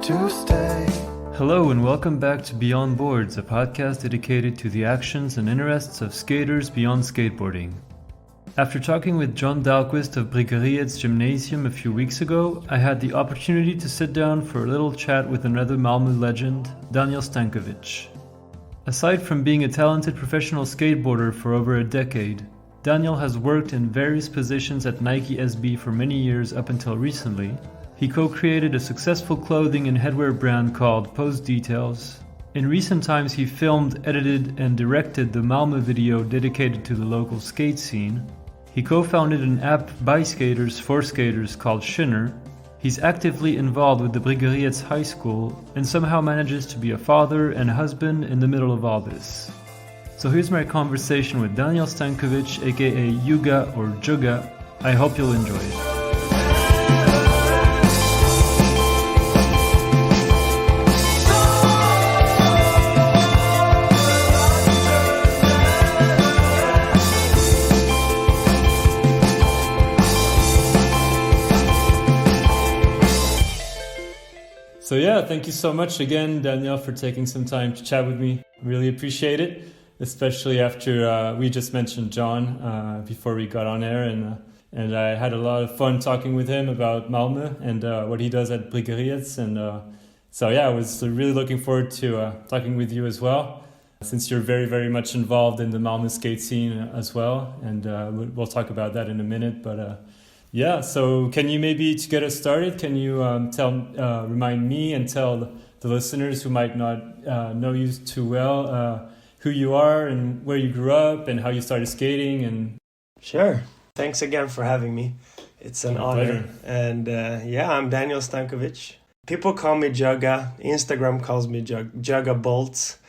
to stay. Hello and welcome back to Beyond Boards, a podcast dedicated to the actions and interests of skaters beyond skateboarding. After talking with Jonas Dalesjö of Bryggeriets Gymnasium a few weeks ago, I had the opportunity to sit down for a little chat with another Malmö legend, Danijel Stankovic. Aside from being a talented professional skateboarder for over a decade, Danijel has worked in various positions at Nike SB for many years up until recently. He co-created a successful clothing and headwear brand called Pose Details. In recent times he filmed, edited and directed the Malmö video dedicated to the local skate scene. He co-founded an app by skaters for skaters called Shinner. He's actively involved with the Bryggeriets High School and somehow manages to be a father and a husband in the middle of all this. So here's my conversation with Danijel Stankovic, a.k.a. Jugga or Jugga. I hope you'll enjoy it. So yeah, thank you so much again, Danijel, for taking some time to chat with me. Really appreciate it, especially after we just mentioned John before we got on air, and I had a lot of fun talking with him about Malmö and what he does at Bryggeriets, and so yeah, I was really looking forward to talking with you as well, since you're very, very much involved in the Malmö skate scene as well, and we'll talk about that in a minute, but yeah, so can you maybe, to get us started, can you remind me and tell the listeners who might not know you too well who you are and where you grew up and how you started skating? And Sure. Thanks again for having me. It's an honor. Pleasure. And I'm Danijel Stankovic. People call me Jugga. Instagram calls me Jugga Bolts.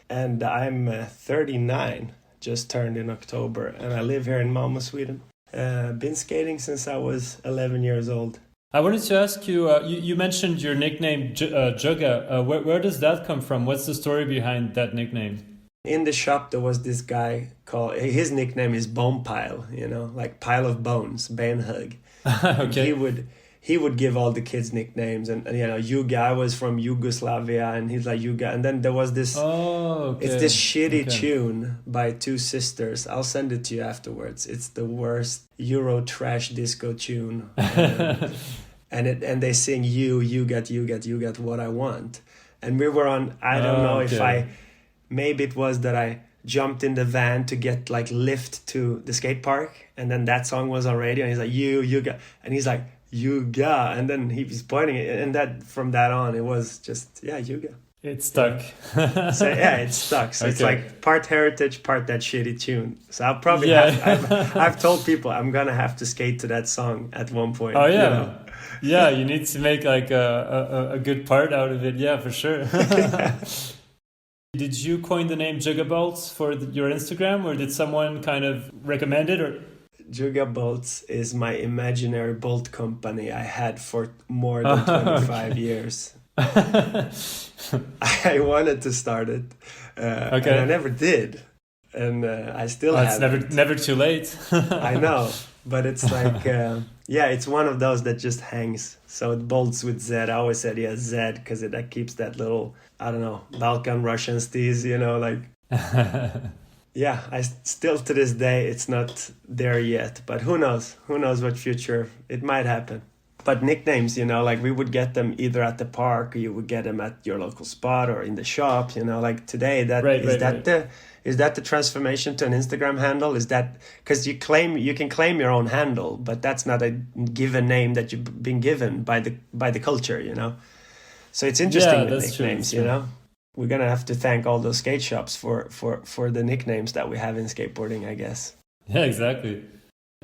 And I'm 39, just turned in October. And I live here in Malmö, Sweden. Been skating since I was 11 years old. I wanted to ask you, you mentioned your nickname Jugga. Where does that come from? What's the story behind that nickname? In the shop, there was this guy called, his nickname is Bone Pile, like pile of bones, Benhug. Okay. He would give all the kids nicknames, and Jugga, I was from Yugoslavia, and he's like Jugga. And then there was this, it's this shitty tune by two sisters. I'll send it to you afterwards. It's the worst Euro trash disco tune. And they sing you got what I want. And we were on, I don't know maybe it was that I jumped in the van to get like lift to the skate park, and then that song was on radio, and he's like you got, and he's like Jugga, and then he was pointing it, and that from that on it was just Jugga. It stuck. So it stuck. So it's like part heritage, part that shitty tune. So I'll probably I've told people I'm gonna have to skate to that song at one point. Oh yeah. Yeah, you need to make like a good part out of it. Yeah, for sure. Did you coin the name Jugga Bolts for your Instagram, or did someone kind of recommend it? Or Jugga Bolts is my imaginary bolt company I had for more than 25 years. I wanted to start it, and I never did, and I still haven't. It's never too late. I know, but it's like it's one of those that just hangs. So it bolts with Z. I always said Z because that keeps that little, I don't know, Balkan Russian steez, like. I still to this day it's not there yet, but who knows what future it might happen. But nicknames, like we would get them either at the park, or you would get them at your local spot or in the shop, like today is that the transformation to an Instagram handle? Is that because you can claim your own handle, but that's not a given name that you've been given by the culture, So it's interesting with nicknames, We're gonna have to thank all those skate shops for the nicknames that we have in skateboarding, I guess. Yeah, exactly.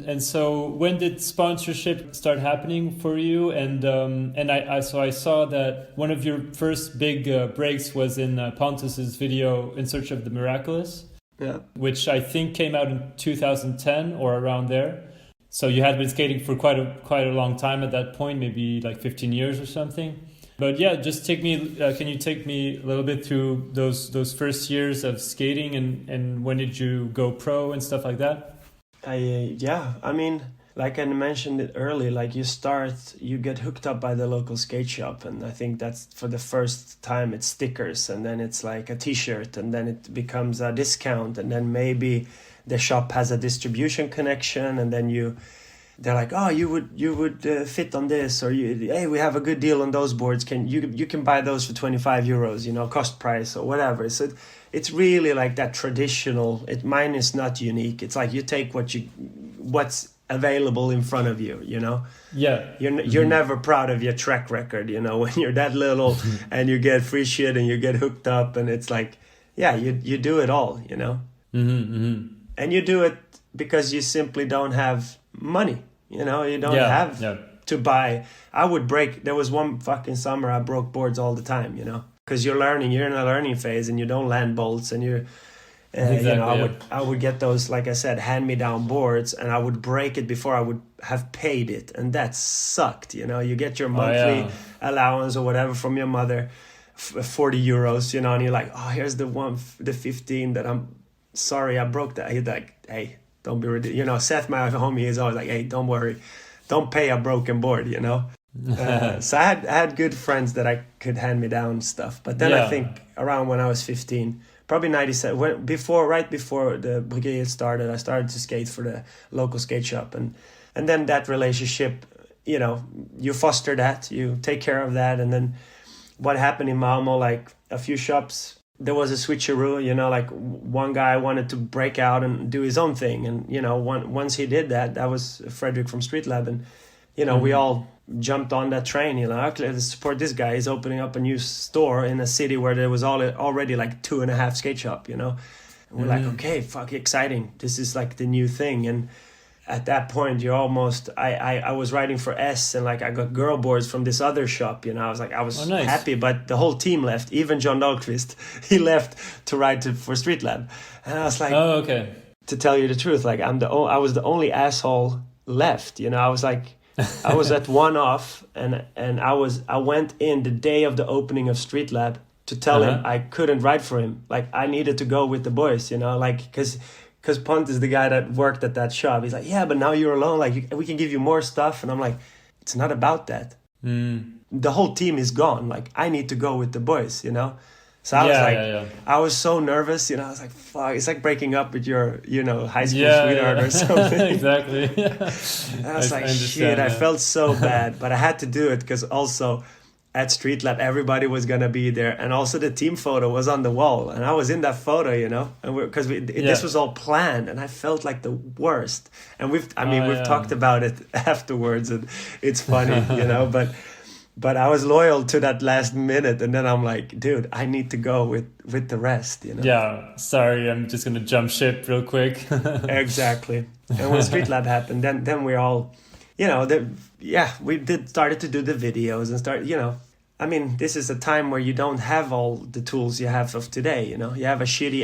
And so, when did sponsorship start happening for you? And I saw that one of your first big breaks was in Pontus's video "In Search of the Miraculous," which I think came out in 2010 or around there. So you had been skating for quite a long time at that point, maybe like 15 years or something. But yeah, just can you take me a little bit through those first years of skating and when did you go pro and stuff like that? like I mentioned it early, like you get hooked up by the local skate shop, and I think that's for the first time it's stickers, and then it's like a t-shirt, and then it becomes a discount, and then maybe the shop has a distribution connection, and then they're like, oh, you would fit on this, or hey, we have a good deal on those boards, you can buy those for 25 euros, you know, cost price or whatever. So it's really like that traditional. Mine is not unique. It's like you take what's available in front of you, you know. Yeah. You're never proud of your track record, you know, when you're that little and you get free shit and you get hooked up, and it's like, yeah, you do it all, you know. And you do it because you simply don't have money, you know. You don't have to buy. There was one fucking summer I broke boards all the time, you know, because you're in a learning phase, and you don't land bolts, and you're exactly, you know, I would get those, like I said, hand-me-down boards, and I would break it before I would have paid it, and that sucked, you know. You get your monthly allowance or whatever from your mother, 40 euros, you know, and you're like, oh, here's the 15 that I'm sorry I broke that. He's like, hey, don't be ridiculous. You know, Seth, my homie, is always like, hey, don't worry, don't pay a broken board, you know. So I had good friends that I could hand me down stuff, but then I think around when I was 15, probably 97, right before the Brigade started, I started to skate for the local skate shop, and then that relationship, you know, you foster that, you take care of that, and then what happened in Malmö, like a few shops, there was a switcheroo, you know, like one guy wanted to break out and do his own thing, and you know, once he did that was Frederick from Street Lab, and you know, we all jumped on that train, you know, okay, let's support this guy. He's opening up a new store in a city where there was already like 2.5 skate shop, you know. And we're like, okay, fuck, exciting. This is like the new thing. And at that point, you're almost, I was riding for S, and like I got girl boards from this other shop, you know. I was happy, but the whole team left. Even John Dahlqvist, he left to ride for Street Lab. And I was like, oh, okay. To tell you the truth, like I was the only asshole left, you know. I was like, I was at one off, and I went in the day of the opening of Street Lab to tell him I couldn't ride for him. Like I needed to go with the boys, you know, like because Pontus is the guy that worked at that shop. He's like, yeah, but now you're alone. Like we can give you more stuff, and I'm like, it's not about that. The whole team is gone. Like I need to go with the boys, you know. So I was I was so nervous, you know. I was like, fuck, it's like breaking up with your, you know, high school sweetheart or something. Exactly. And I was like, shit, I felt so bad, but I had to do it because also at Street Lab, everybody was going to be there. And also the team photo was on the wall, and I was in that photo, you know, and because this was all planned, and I felt like the worst. And we've talked about it afterwards, and it's funny, you know, but I was loyal to that last minute, and then I'm like, dude, I need to go with the rest, you know. Yeah, sorry, I'm just gonna jump ship real quick. Exactly. And when Street Lab happened, then we all, you know, started to do the videos and start, you know. I mean, this is a time where you don't have all the tools you have of today, you know. You have a shitty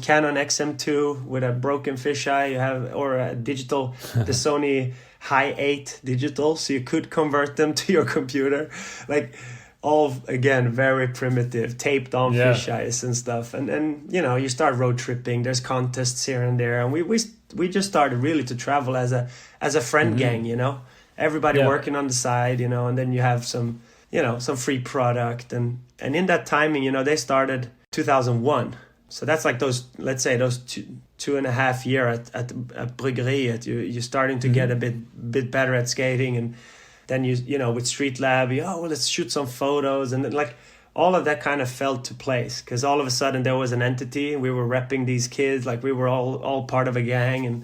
Canon XM2 with a broken fisheye, or a digital, the Sony High 8 digital, so you could convert them to your computer, like all again very primitive, taped on fisheyes and stuff, and you know, you start road tripping. There's contests here and there, and we just started really to travel as a friend gang, you know, everybody working on the side, you know, and then you have some, you know, some free product, and in that timing, you know, they started 2001. So that's like those, let's say those 2.5 years at Bryggeriet, you're starting to get a bit better at skating, and then you know, with Street Lab, let's shoot some photos, and then like all of that kind of fell to place, because all of a sudden there was an entity, we were repping these kids, like we were all part of a gang,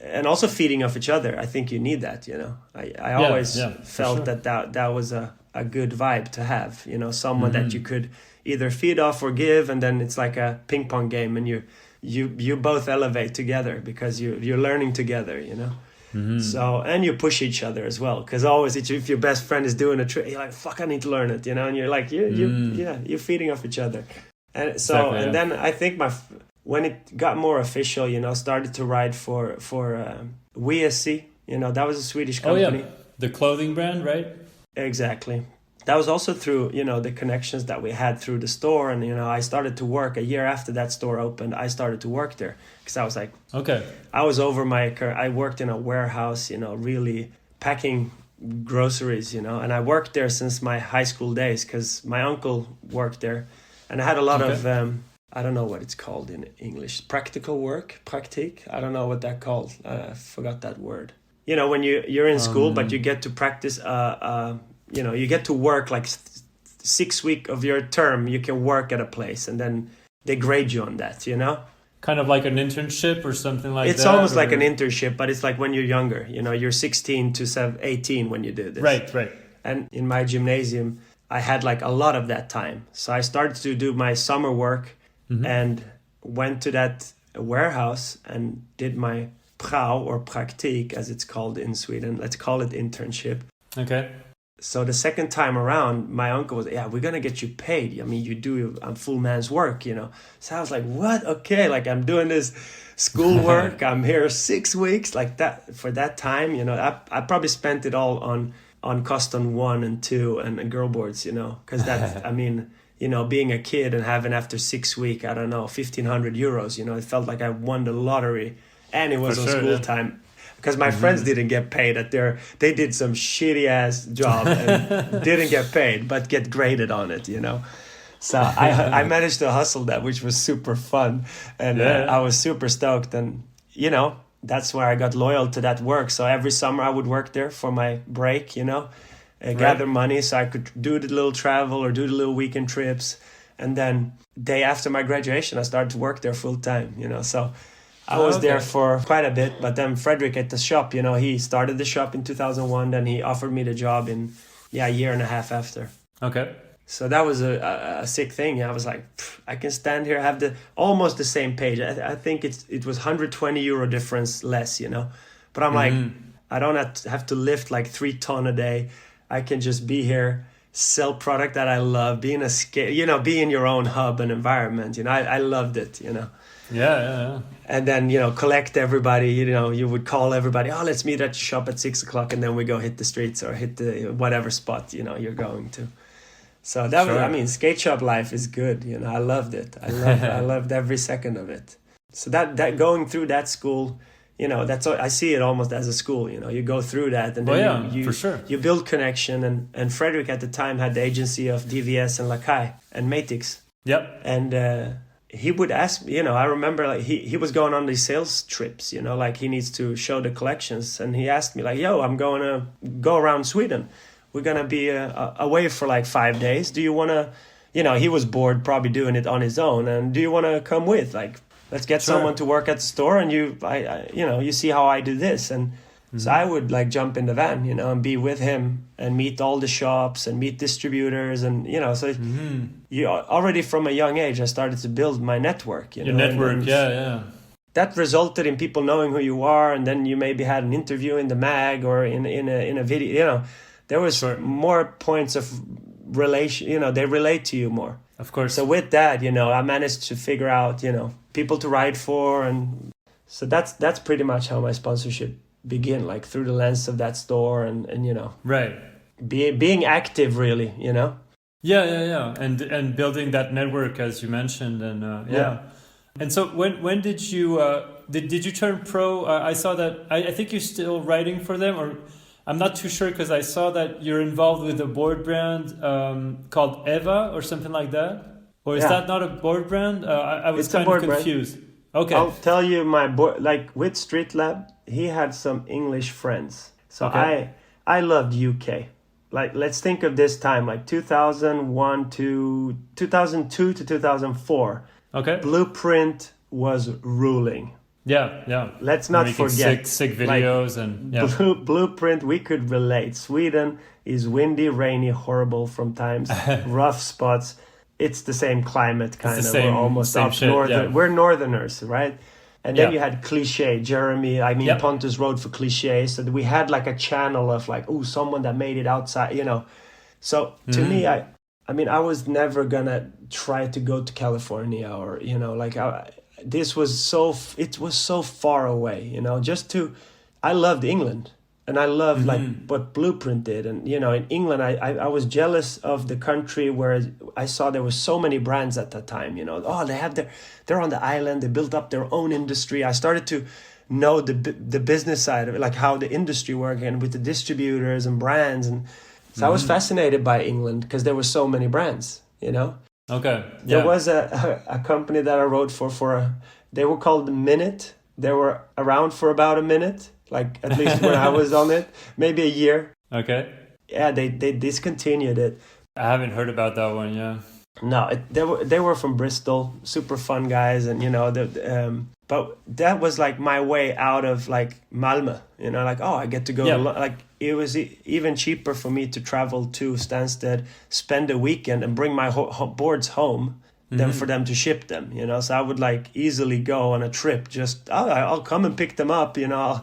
and also feeding off each other. I think you need that, you know. I always felt that was a good vibe to have, you know, someone that you could either feed off or give, and then it's like a ping pong game, and you both elevate together because you're learning together, you know. So, and you push each other as well, because always if your best friend is doing a trick, you're like, fuck, I need to learn it, you know, and you're like, you're feeding off each other. And so exactly, and then I think when it got more official, you know, started to ride for WSC, you know, that was a Swedish company. The clothing brand, right? Exactly. that was also through, the connections that we had through the store. And, I started to work a year after that store opened. I started to work there because I was like, Okay. I was over I worked in a warehouse, really packing groceries, and I worked there since my high school days because my uncle worked there. And I had a lot of, I don't know what it's called in English, practical work, pratique. I don't know what that called. I forgot that word. When you're in school, but you get to practice, you get to work like 6 weeks of your term, you can work at a place and then they grade you on that, Kind of like an internship or something like that? It's almost like an internship, but it's like when you're younger, you're 16 to 18 when you do this. Right. And in my gymnasium, I had like a lot of that time. So I started to do my summer work and went to that warehouse and did my prao or praktik as it's called in Sweden. Let's call it internship. Okay. So the second time around, my uncle was, we're going to get you paid. I mean, you do a full man's work, So I was like, what? Okay, like I'm doing this schoolwork. I'm here 6 weeks like that. For that time, I probably spent it all on custom 1 and 2 and girl boards, because that, I mean, being a kid and having after 6 weeks, I don't know, 1,500 euros, it felt like I won the lottery and it was on school time. Because my friends didn't get paid they did some shitty ass job and didn't get paid, but get graded on it, So I managed to hustle that, which was super fun. And I was super stoked. And, that's where I got loyal to that work. So every summer I would work there for my break, gather money so I could do the little travel or do the little weekend trips. And then day after my graduation, I started to work there full time, So I was there for quite a bit, but then Frederick at the shop, he started the shop in 2001, then he offered me the job in, a year and a half after. Okay. So that was a sick thing. I was like, I can stand here, have almost the same page. I think it was 120 euro difference less, But I'm like, I don't have to lift like 3 tons a day. I can just be here, sell product that I love, be in your own hub and environment. I loved it, Yeah. And then, collect everybody, you would call everybody, let's meet at the shop at 6:00 and then we go hit the streets or hit the whatever spot, you're going to. So that was, skate shop life is good. I loved it. I loved every second of it. So that going through that school, that's I see it almost as a school, you go through that and then you for sure. You build connection. And Frederick at the time had the agency of DVS and Lakai and Matix. Yep. And, he would ask me, I remember like he was going on these sales trips, like he needs to show the collections. And he asked me like, I'm going to go around Sweden. We're going to be away for like 5 days. Do you want to, he was bored probably doing it on his own. And do you want to come with? Like, let's get someone to work at the store and you see how I do this. And so I would like jump in the van, and be with him and meet all the shops and meet distributors. And, so you already from a young age, I started to build my network. Your network, yeah. That resulted in people knowing who you are. And then you maybe had an interview in the mag or in a video, there was more points of relation, they relate to you more. Of course. So with that, I managed to figure out, people to ride for. And so that's pretty much how my sponsorship begin, like through the lens of that store and right, being active really, yeah and building that network as you mentioned. And and so when did you did you turn pro? I saw that I think you're still writing for them, or I'm not too sure because I saw that you're involved with a board brand called Eva or something like that, or is that not a board brand? I was kind of confused brand. Okay. I'll tell you my boy, like with Street Lab, he had some English friends. So I loved UK. Like, let's think of this time, like 2001 to 2002 to 2004. Okay. Blueprint was ruling. Yeah. Let's not forget. Sick videos and Blueprint, we could relate. Sweden is windy, rainy, horrible from times, rough spots. It's the same climate, kind of. We're almost up north. Yeah. We're northerners, right? And then you had Cliche, Jeremy. Pontus wrote for Cliche. So we had like a channel of like, someone that made it outside, So to me, I was never gonna try to go to California or, it was so far away, I loved England. And I loved like what Blueprint did. And, you know, in England, I was jealous of the country where I saw there were so many brands at that time, you know. Oh, they're on the island. They built up their own industry. I started to know the business side of it, like how the industry worked and with the distributors and brands. And so I was fascinated by England because there were so many brands, you know. Okay. Yeah. There was a company that I wrote for they were called The Minute. They were around for about a minute. Like at least when I was on it, maybe a year. Okay. Yeah, they discontinued it. I haven't heard about that one. Yeah. No, they were from Bristol, super fun guys, and you know but that was like my way out of like Malmö. You know, like I get to go. Like it was even cheaper for me to travel to Stansted, spend a weekend, and bring my boards home than for them to ship them. You know, so I would like easily go on a trip. Just I'll come and pick them up. You know.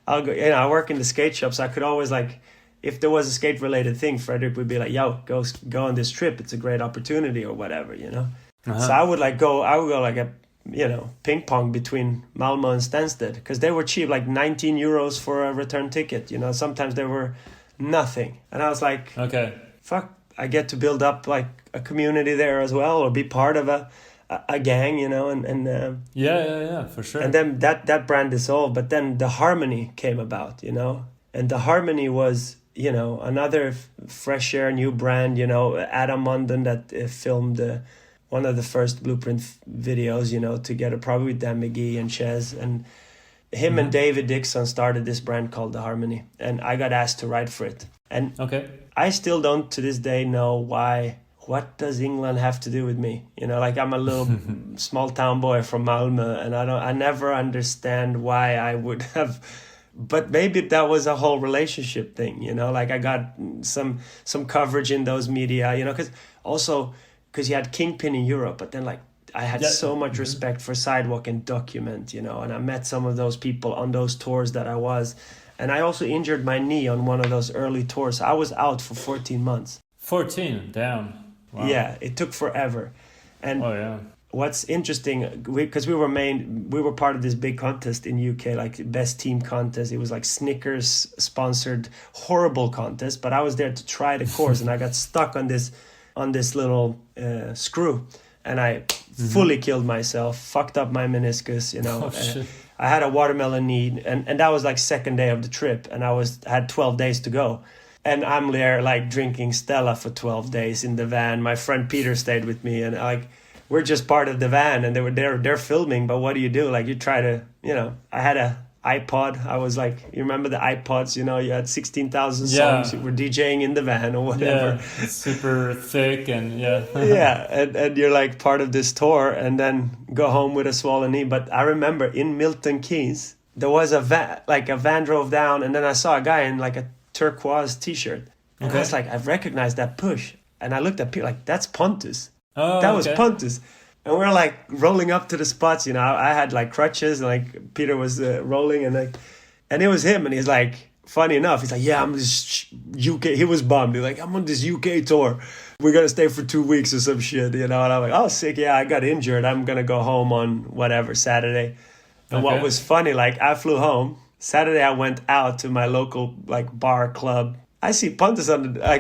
I'll go. You know, I work in the skate shop, so I could always like, if there was a skate related thing, Frederick would be like, "Yo, go on this trip. It's a great opportunity," or whatever, you know. So I would go like a, you know, ping pong between Malmö and Stansted because they were cheap, like 19 euros for a return ticket. You know, sometimes they were nothing, and I was like, okay, fuck, I get to build up like a community there as well, or be part of a gang, you know, and yeah, for sure. And then that brand dissolved, but then the Harmony came about, you know, and the Harmony was, you know, another fresh air, new brand, you know, Adam Munden that filmed one of the first Blueprint videos, you know, together probably with Dan McGee and Ches, and him and David Dixon started this brand called the Harmony, and I got asked to write for it, and I still don't to this day know why. What does England have to do with me? You know, like I'm a little small town boy from Malmö, and I never understand why I would have, but maybe that was a whole relationship thing, you know, like I got some coverage in those media, you know, because you had Kingpin in Europe, but then like I had so much respect for Sidewalk and Document, you know, and I met some of those people on those tours that I was, and I also injured my knee on one of those early tours. I was out for 14 months. 14, damn. Wow. Yeah, it took forever. And what's interesting, because we were part of this big contest in UK, like best team contest. It was like Snickers sponsored horrible contest, but I was there to try the course and I got stuck on this little screw, and I fully killed myself, fucked up my meniscus, you know. I had a watermelon knee, and that was like second day of the trip, and I had 12 days to go. And I'm there like drinking Stella for 12 days in the van. My friend Peter stayed with me, and like we're just part of the van, and they're filming. But what do? Like you try to, you know, I had a iPod. I was like, you remember the iPods? You know, you had 16,000 songs. You were DJing in the van or whatever. Yeah, it's super thick and and you're like part of this tour, and then go home with a swollen knee. But I remember in Milton Keynes there was a van drove down, and then I saw a guy in like a turquoise t-shirt, and I was like, I've recognized that push, and I looked at Peter like, that's Pontus. That was Pontus. And we're like rolling up to the spots, you know. I had like crutches, and like Peter was rolling, and it was him, and he's like, funny enough, he's like, yeah, I'm this UK, he was bummed, he's like, I'm on this UK tour, we're gonna stay for 2 weeks or some shit, you know. And I'm like, oh sick, yeah, I got injured, I'm gonna go home on whatever Saturday. And what was funny, like I flew home Saturday, I went out to my local like bar club. I see Pontus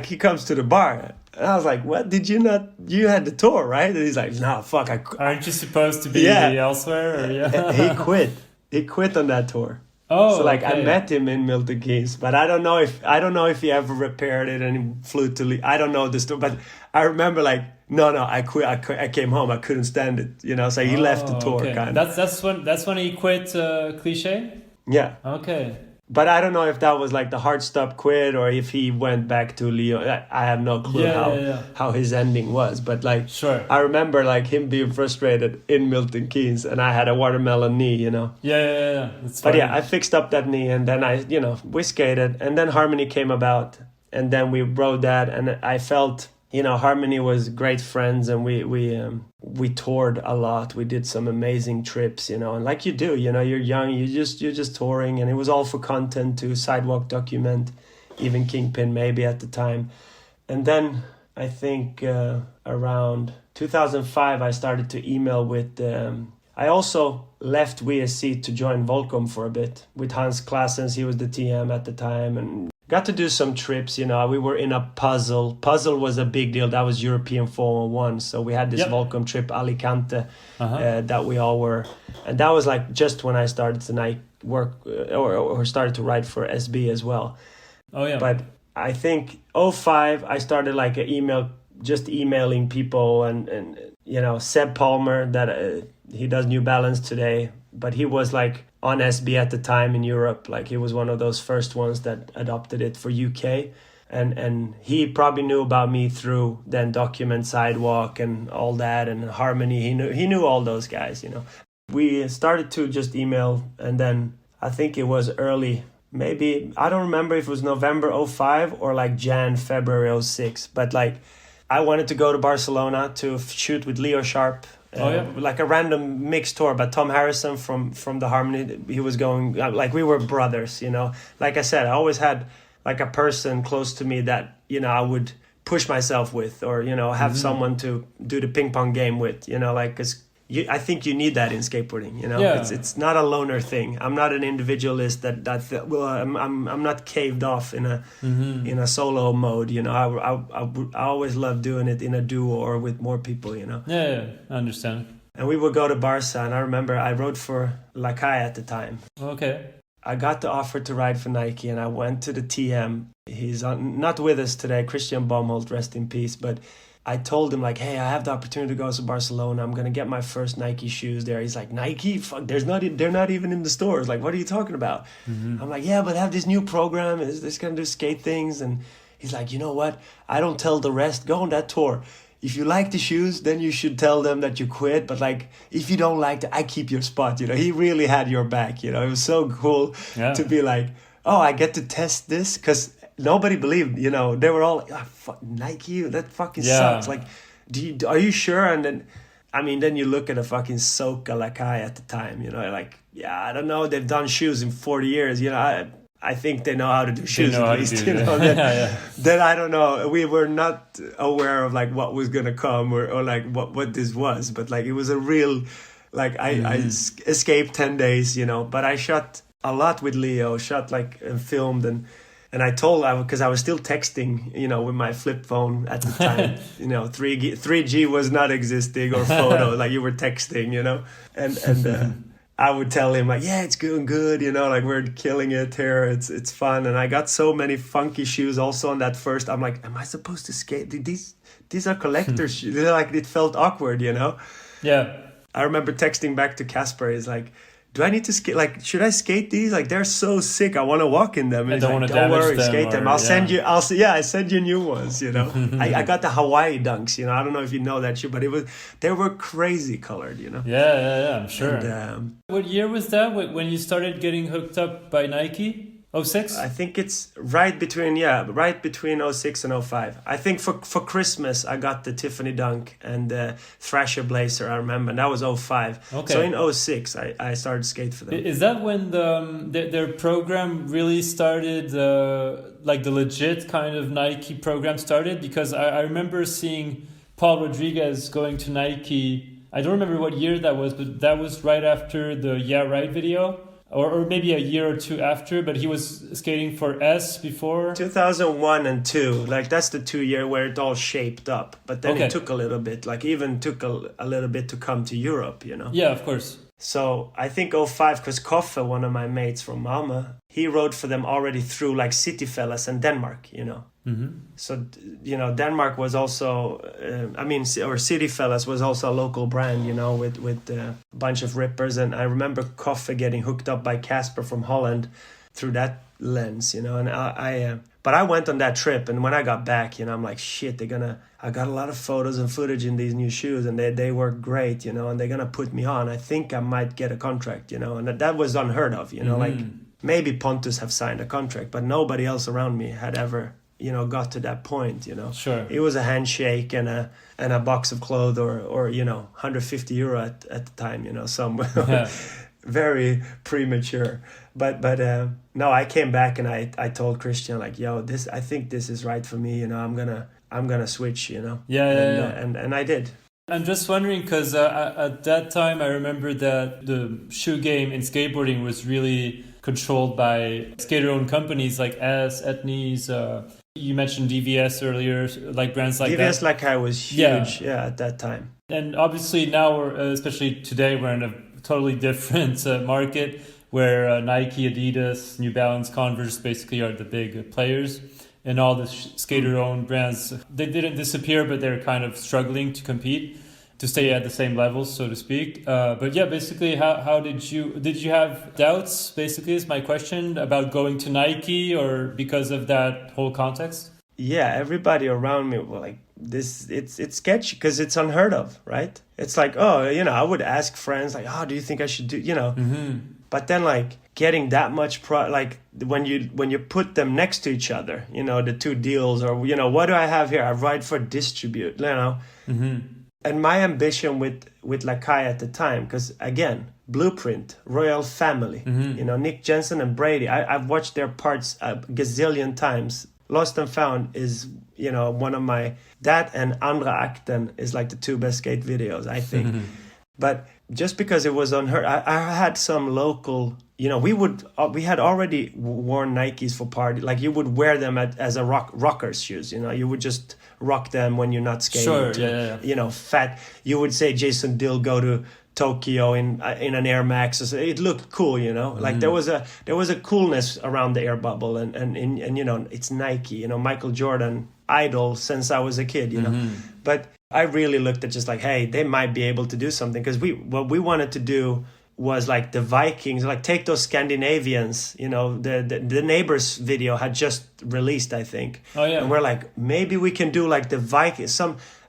he comes to the bar, and I was like, "What? Did you not? You had the tour, right?" And he's like, "No, fuck. Aren't you supposed to be elsewhere?" Or, He quit. He quit on that tour. Oh, so like I met him in Milton Keynes, but I don't know if he ever repaired it and he flew to. I don't know the story, but I remember like, no, I quit. I came home. I couldn't stand it, you know. So he left the tour. Kind of. That's when he quit. Cliche. Yeah. Okay. But I don't know if that was like the hard stop quit or if he went back to Lyon. I have no clue how his ending was. But like, I remember like him being frustrated in Milton Keynes, and I had a watermelon knee, you know. Yeah. But I fixed up that knee, and then we skated, and then Harmony came about, and then we rode that, and I felt, Harmony was great friends, and we toured a lot. We did some amazing trips, and like you do, you're young, you're just touring, and it was all for content to Sidewalk Document, even Kingpin maybe at the time. And then I think around 2005 I started to email with I also left WSC to join Volcom for a bit with Hans Claessens. He was the TM at the time, and got to do some trips. You know, we were in a puzzle. Puzzle was a big deal. That was European 411. So we had this Volcom trip, Alicante, that we all were. And that was like just when I started to work or started to write for SB as well. Oh, yeah. But I think 05, I started like just emailing people and you know, Seb Palmer, that he does New Balance today, but he was like on SB at the time in Europe. Like he was one of those first ones that adopted it for UK. And he probably knew about me through then Document, Sidewalk and all that, and Harmony. He knew all those guys, you know. We started to just email, and then I think it was early, maybe, I don't remember if it was November 05 or like February 06, but like I wanted to go to Barcelona to shoot with Leo Sharp, like a random mixed tour. But Tom Harrison from the Harmony, he was going, like we were brothers, you know. Like I said, I always had like a person close to me that, you know, I would push myself with, or, you know, have someone to do the ping pong game with, you know, like, because I think you need that in skateboarding, you know. It's not a loner thing. I'm not an individualist I'm not caved off in a solo mode, you know. I always love doing it in a duo or with more people, you know. Yeah, I understand. And we would go to Barca, and I remember I rode for a.k.a. at the time. Okay. I got the offer to ride for Nike, and I went to the TM. He's not with us today, Christian Baumholt, rest in peace, but I told him, like, hey, I have the opportunity to go to Barcelona. I'm going to get my first Nike shoes there. He's like, Nike? Fuck, they're not even in the stores. Like, what are you talking about? I'm like, yeah, but I have this new program. It's going to do skate things. And he's like, you know what? I don't tell the rest. Go on that tour. If you like the shoes, then you should tell them that you quit. But, like, if you don't like it, I keep your spot. You know, he really had your back. You know, it was so cool to be like, oh, I get to test this, because nobody believed, you know. They were all like, oh, fuck, Nike, that fucking sucks. Like, are you sure? And then, I mean, then you look at a fucking Soka Lakai at the time, you know, like, yeah, I don't know. They've done shoes in 40 years, you know. I think they know how to do shoes at least, you know. Then I don't know. We were not aware of like what was gonna come or like what this was, but like it was a real, like I escaped 10 days, you know. But I shot a lot with Leo, and filmed and I told, because I was still texting, you know, with my flip phone at the time. You know, 3G was not existing, or photo, like you were texting, you know. And I would tell him, like, yeah, it's going good, you know, like we're killing it here. It's fun. And I got so many funky shoes also on that first. I'm like, am I supposed to skate? These are collector's shoes. Like, it felt awkward, you know? Yeah. I remember texting back to Casper. He's like, do I need to skate? Like, should I skate these? Like, they're so sick. I want to walk in them. And he's like, don't worry, skate them. I send you new ones, you know. I got the Hawaii Dunks, you know. I don't know if you know that shoe, but they were crazy colored, you know. Yeah, I'm sure. And, what year was that when you started getting hooked up by Nike? 06? I think it's right between 06 and 05. I think for Christmas I got the Tiffany Dunk and the Thrasher Blazer, I remember. And that was 05. Okay. So in 06 I started to skate for them. Is that when their program really started, like the legit kind of Nike program started? Because I remember seeing Paul Rodriguez going to Nike. I don't remember what year that was, but that was right after the Yeah Right video. Or maybe a year or two after, but he was skating for S before. 2001 and 2, like that's the 2 year where it all shaped up. But then it took a little bit, like even took a little bit to come to Europe, you know. Yeah, of course. So I think 05, because Koffe, one of my mates from Malmö, he rode for them already through like City Fellas and Denmark, you know. So, you know, Denmark was also, or City Fellas was also a local brand, you know, with a bunch of rippers. And I remember Koffe getting hooked up by Casper from Holland through that lens, you know. And but I went on that trip, and when I got back, you know, I'm like, shit, I got a lot of photos and footage in these new shoes, and they work great, you know, and they're gonna put me on. I think I might get a contract, you know, and that was unheard of, you know, like maybe Pontus have signed a contract, but nobody else around me had ever, you know, got to that point, you know. Sure. It was a handshake and a box of clothes or you know, 150 euro at the time, you know, some very premature. But no, I came back and I told Christian, like, yo, I think this is right for me, you know, I'm gonna switch, you know. Yeah. And I did. I'm just wondering because at that time I remember that the shoe game in skateboarding was really controlled by skater-owned companies like Etnies. You mentioned DVS earlier, like brands like DVS that. Lakai was huge, at that time. And obviously now, especially today, we're in a totally different market where Nike, Adidas, New Balance, Converse basically are the big players. And all the skater-owned brands, they didn't disappear, but they're kind of struggling to compete, to stay at the same levels, so to speak. But yeah, basically, how did you have doubts, basically, is my question, about going to Nike or because of that whole context? Yeah, everybody around me were like, it's sketchy because it's unheard of, right? It's like, I would ask friends like, do you think I should do, But then like getting that much like when you put them next to each other, the two deals, or what do I have here? I write for distribute, And my ambition with Lakai at the time, because again, Blueprint, Royal Family, Nick Jensen and Brady, I've watched their parts a gazillion times. Lost and Found is, one of my, that and Andra Akten is like the two best skate videos, I think. But just because it was unheard, I had some local, we had already worn Nikes for party. Like you would wear them as a rocker's shoes, you would just rock them when you're not skating. Sure, fat. You would say Jason Dill go to Tokyo in an Air Max. It looked cool, Like there was a coolness around the air bubble, and it's Nike, Michael Jordan idol since I was a kid, But I really looked at just like, hey, they might be able to do something, because what we wanted to do was like the Vikings, like take those Scandinavians, the Neighbors video had just released, I think. Oh yeah. And we're like, maybe we can do like the Vikings,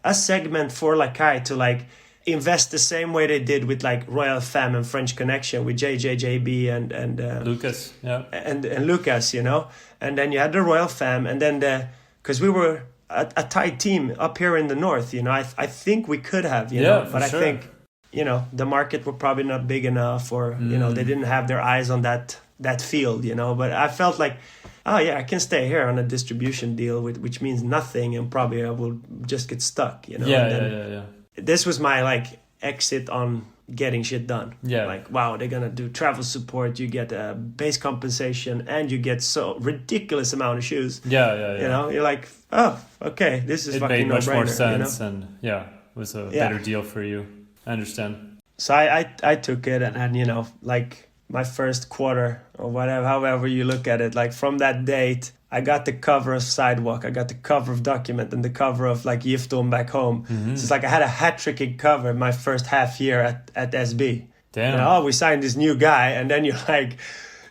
a segment for Lakai to like invest the same way they did with like Royal Femme and French Connection with JJJB and Lucas, yeah, and Lucas, and then you had the Royal Femme, and then because we were a tight team up here in the north, I think we could have, but I think, the market were probably not big enough, or they didn't have their eyes on that field, but I felt like, I can stay here on a distribution deal which means nothing, and probably I will just get stuck, Yeah. This was my like exit on getting shit done. Yeah. Like, wow, they're gonna do travel support, you get a base compensation, and you get so ridiculous amount of shoes. Yeah. You're like, oh, okay, this is fucking no-brainer. It made much more sense, and it was a better deal for you. I understand. So I took it, and like my first quarter or whatever, however you look at it, like from that date, I got the cover of Sidewalk, I got the cover of Document, and the cover of like Giftorm back home. So it's like I had a hat-tricking cover my first half year at SB. Damn. We signed this new guy, and then you're like,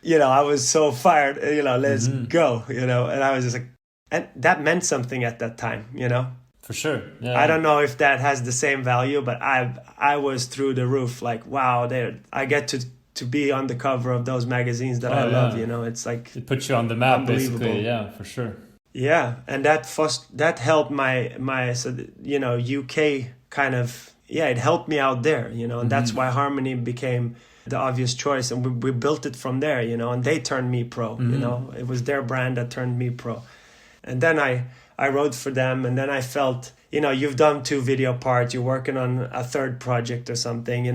I was so fired, let's go, and I was just like, and that meant something at that time, For sure. Yeah. I don't know if that has the same value, but I was through the roof, like, wow, I get to be on the cover of those magazines that I love, it's like, it puts you on the map, basically. Yeah, for sure. Yeah, and that helped my UK kind of, it helped me out there, and that's why Harmony became the obvious choice, and we built it from there, and they turned me pro, it was their brand that turned me pro. And then I wrote for them, and then I felt, you've done 2 video parts, you're working on a third project or something,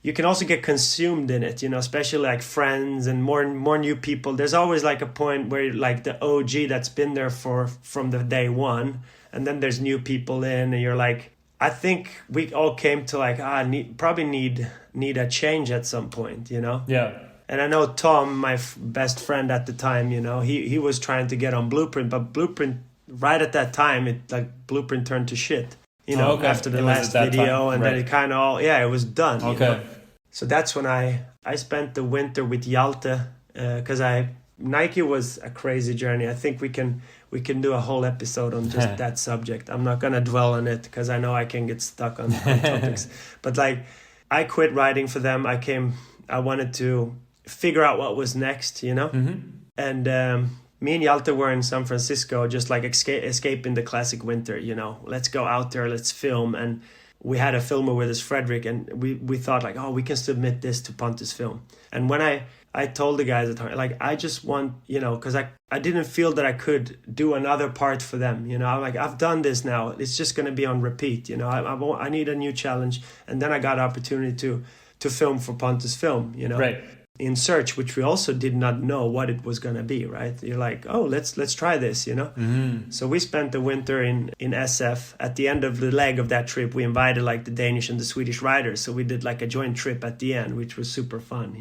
you can also get consumed in it, especially like friends and more new people. There's always like a point where like the OG that's been there from the day one, and then there's new people in, and you're like, I think we all came to like, probably need a change at some point, Yeah. And I know Tom, my best friend at the time, he was trying to get on Blueprint, but Blueprint right at that time, Blueprint turned to shit. After the last video, and then it kind of all, it was done. Okay. So that's when I spent the winter with Hjalte, because Nike was a crazy journey. I think we can do a whole episode on just that subject. I'm not gonna dwell on it because I know I can get stuck on topics. But like, I quit writing for them. I wanted to figure out what was next, and me and Hjalte were in San Francisco, just like escaping the classic winter, let's go out there, let's film. And we had a filmer with us, Frederick, and we thought like, oh, we can submit this to Pontus Film. And when I told the guys at home, like, I just want, because I didn't feel that I could do another part for them. I'm like, I've done this now. It's just going to be on repeat. I need a new challenge. And then I got opportunity to film for Pontus Film, Right. In Search, which we also did not know what it was going to be, right? You're like, oh, let's try this, Mm-hmm. So we spent the winter in SF. At the end of the leg of that trip, we invited like the Danish and the Swedish riders. So we did like a joint trip at the end, which was super fun,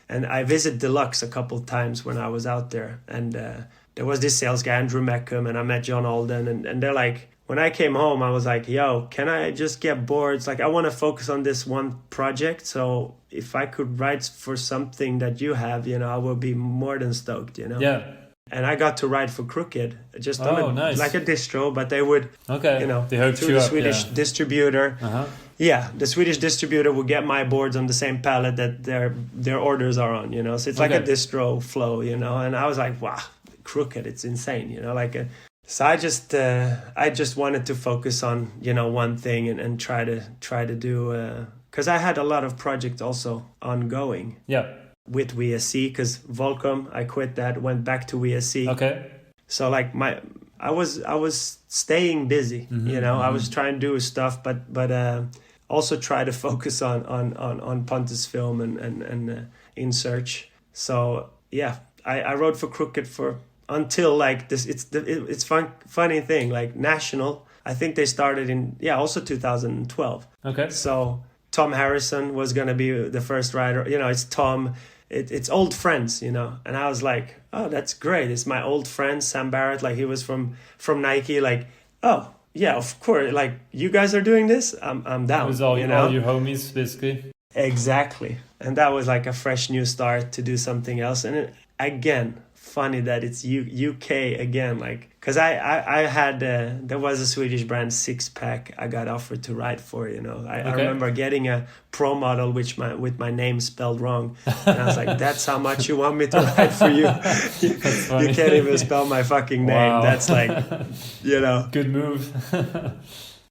And I visited Deluxe a couple of times when I was out there. And there was this sales guy, Andrew Meckham, and I met John Alden. And they're like, when I came home, I was like, yo, can I just get boards? Like, I want to focus on this one project. So if I could write for something that you have, I will be more than stoked, Yeah. And I got to write for Crooked, just nice. like a distro, but they would, they hooked through you the up, Swedish distributor. Uh-huh. Yeah, the Swedish distributor would get my boards on the same pallet that their orders are on, So it's like a distro flow, And I was like, wow, Crooked, it's insane, So I just wanted to focus on, one thing and try to do, because I had a lot of projects also ongoing. Yeah. With WSC, because Volcom, I quit that, went back to WSC. Okay. So like I was staying busy, I was trying to do stuff, but also try to focus on Pontus Film and In Search. So yeah, I wrote for Crooked until like this. It's funny thing, like National. I think they started in also 2012. Okay. So Tom Harrison was gonna be the first rider. It's Tom. It's old friends, and I was like, oh, that's great. It's my old friend Sam Barrett. Like he was from Nike. Like, oh yeah, of course. Like you guys are doing this. I'm down. It was all your homies basically. Exactly, and that was like a fresh new start to do something else. And again, funny that it's UK again, like because I had there was a Swedish brand Six Pack I got offered to ride for. I remember getting a pro model with my name spelled wrong, and I was like, that's how much you want me to ride for you. You can't even spell my fucking name. Wow. That's like good move.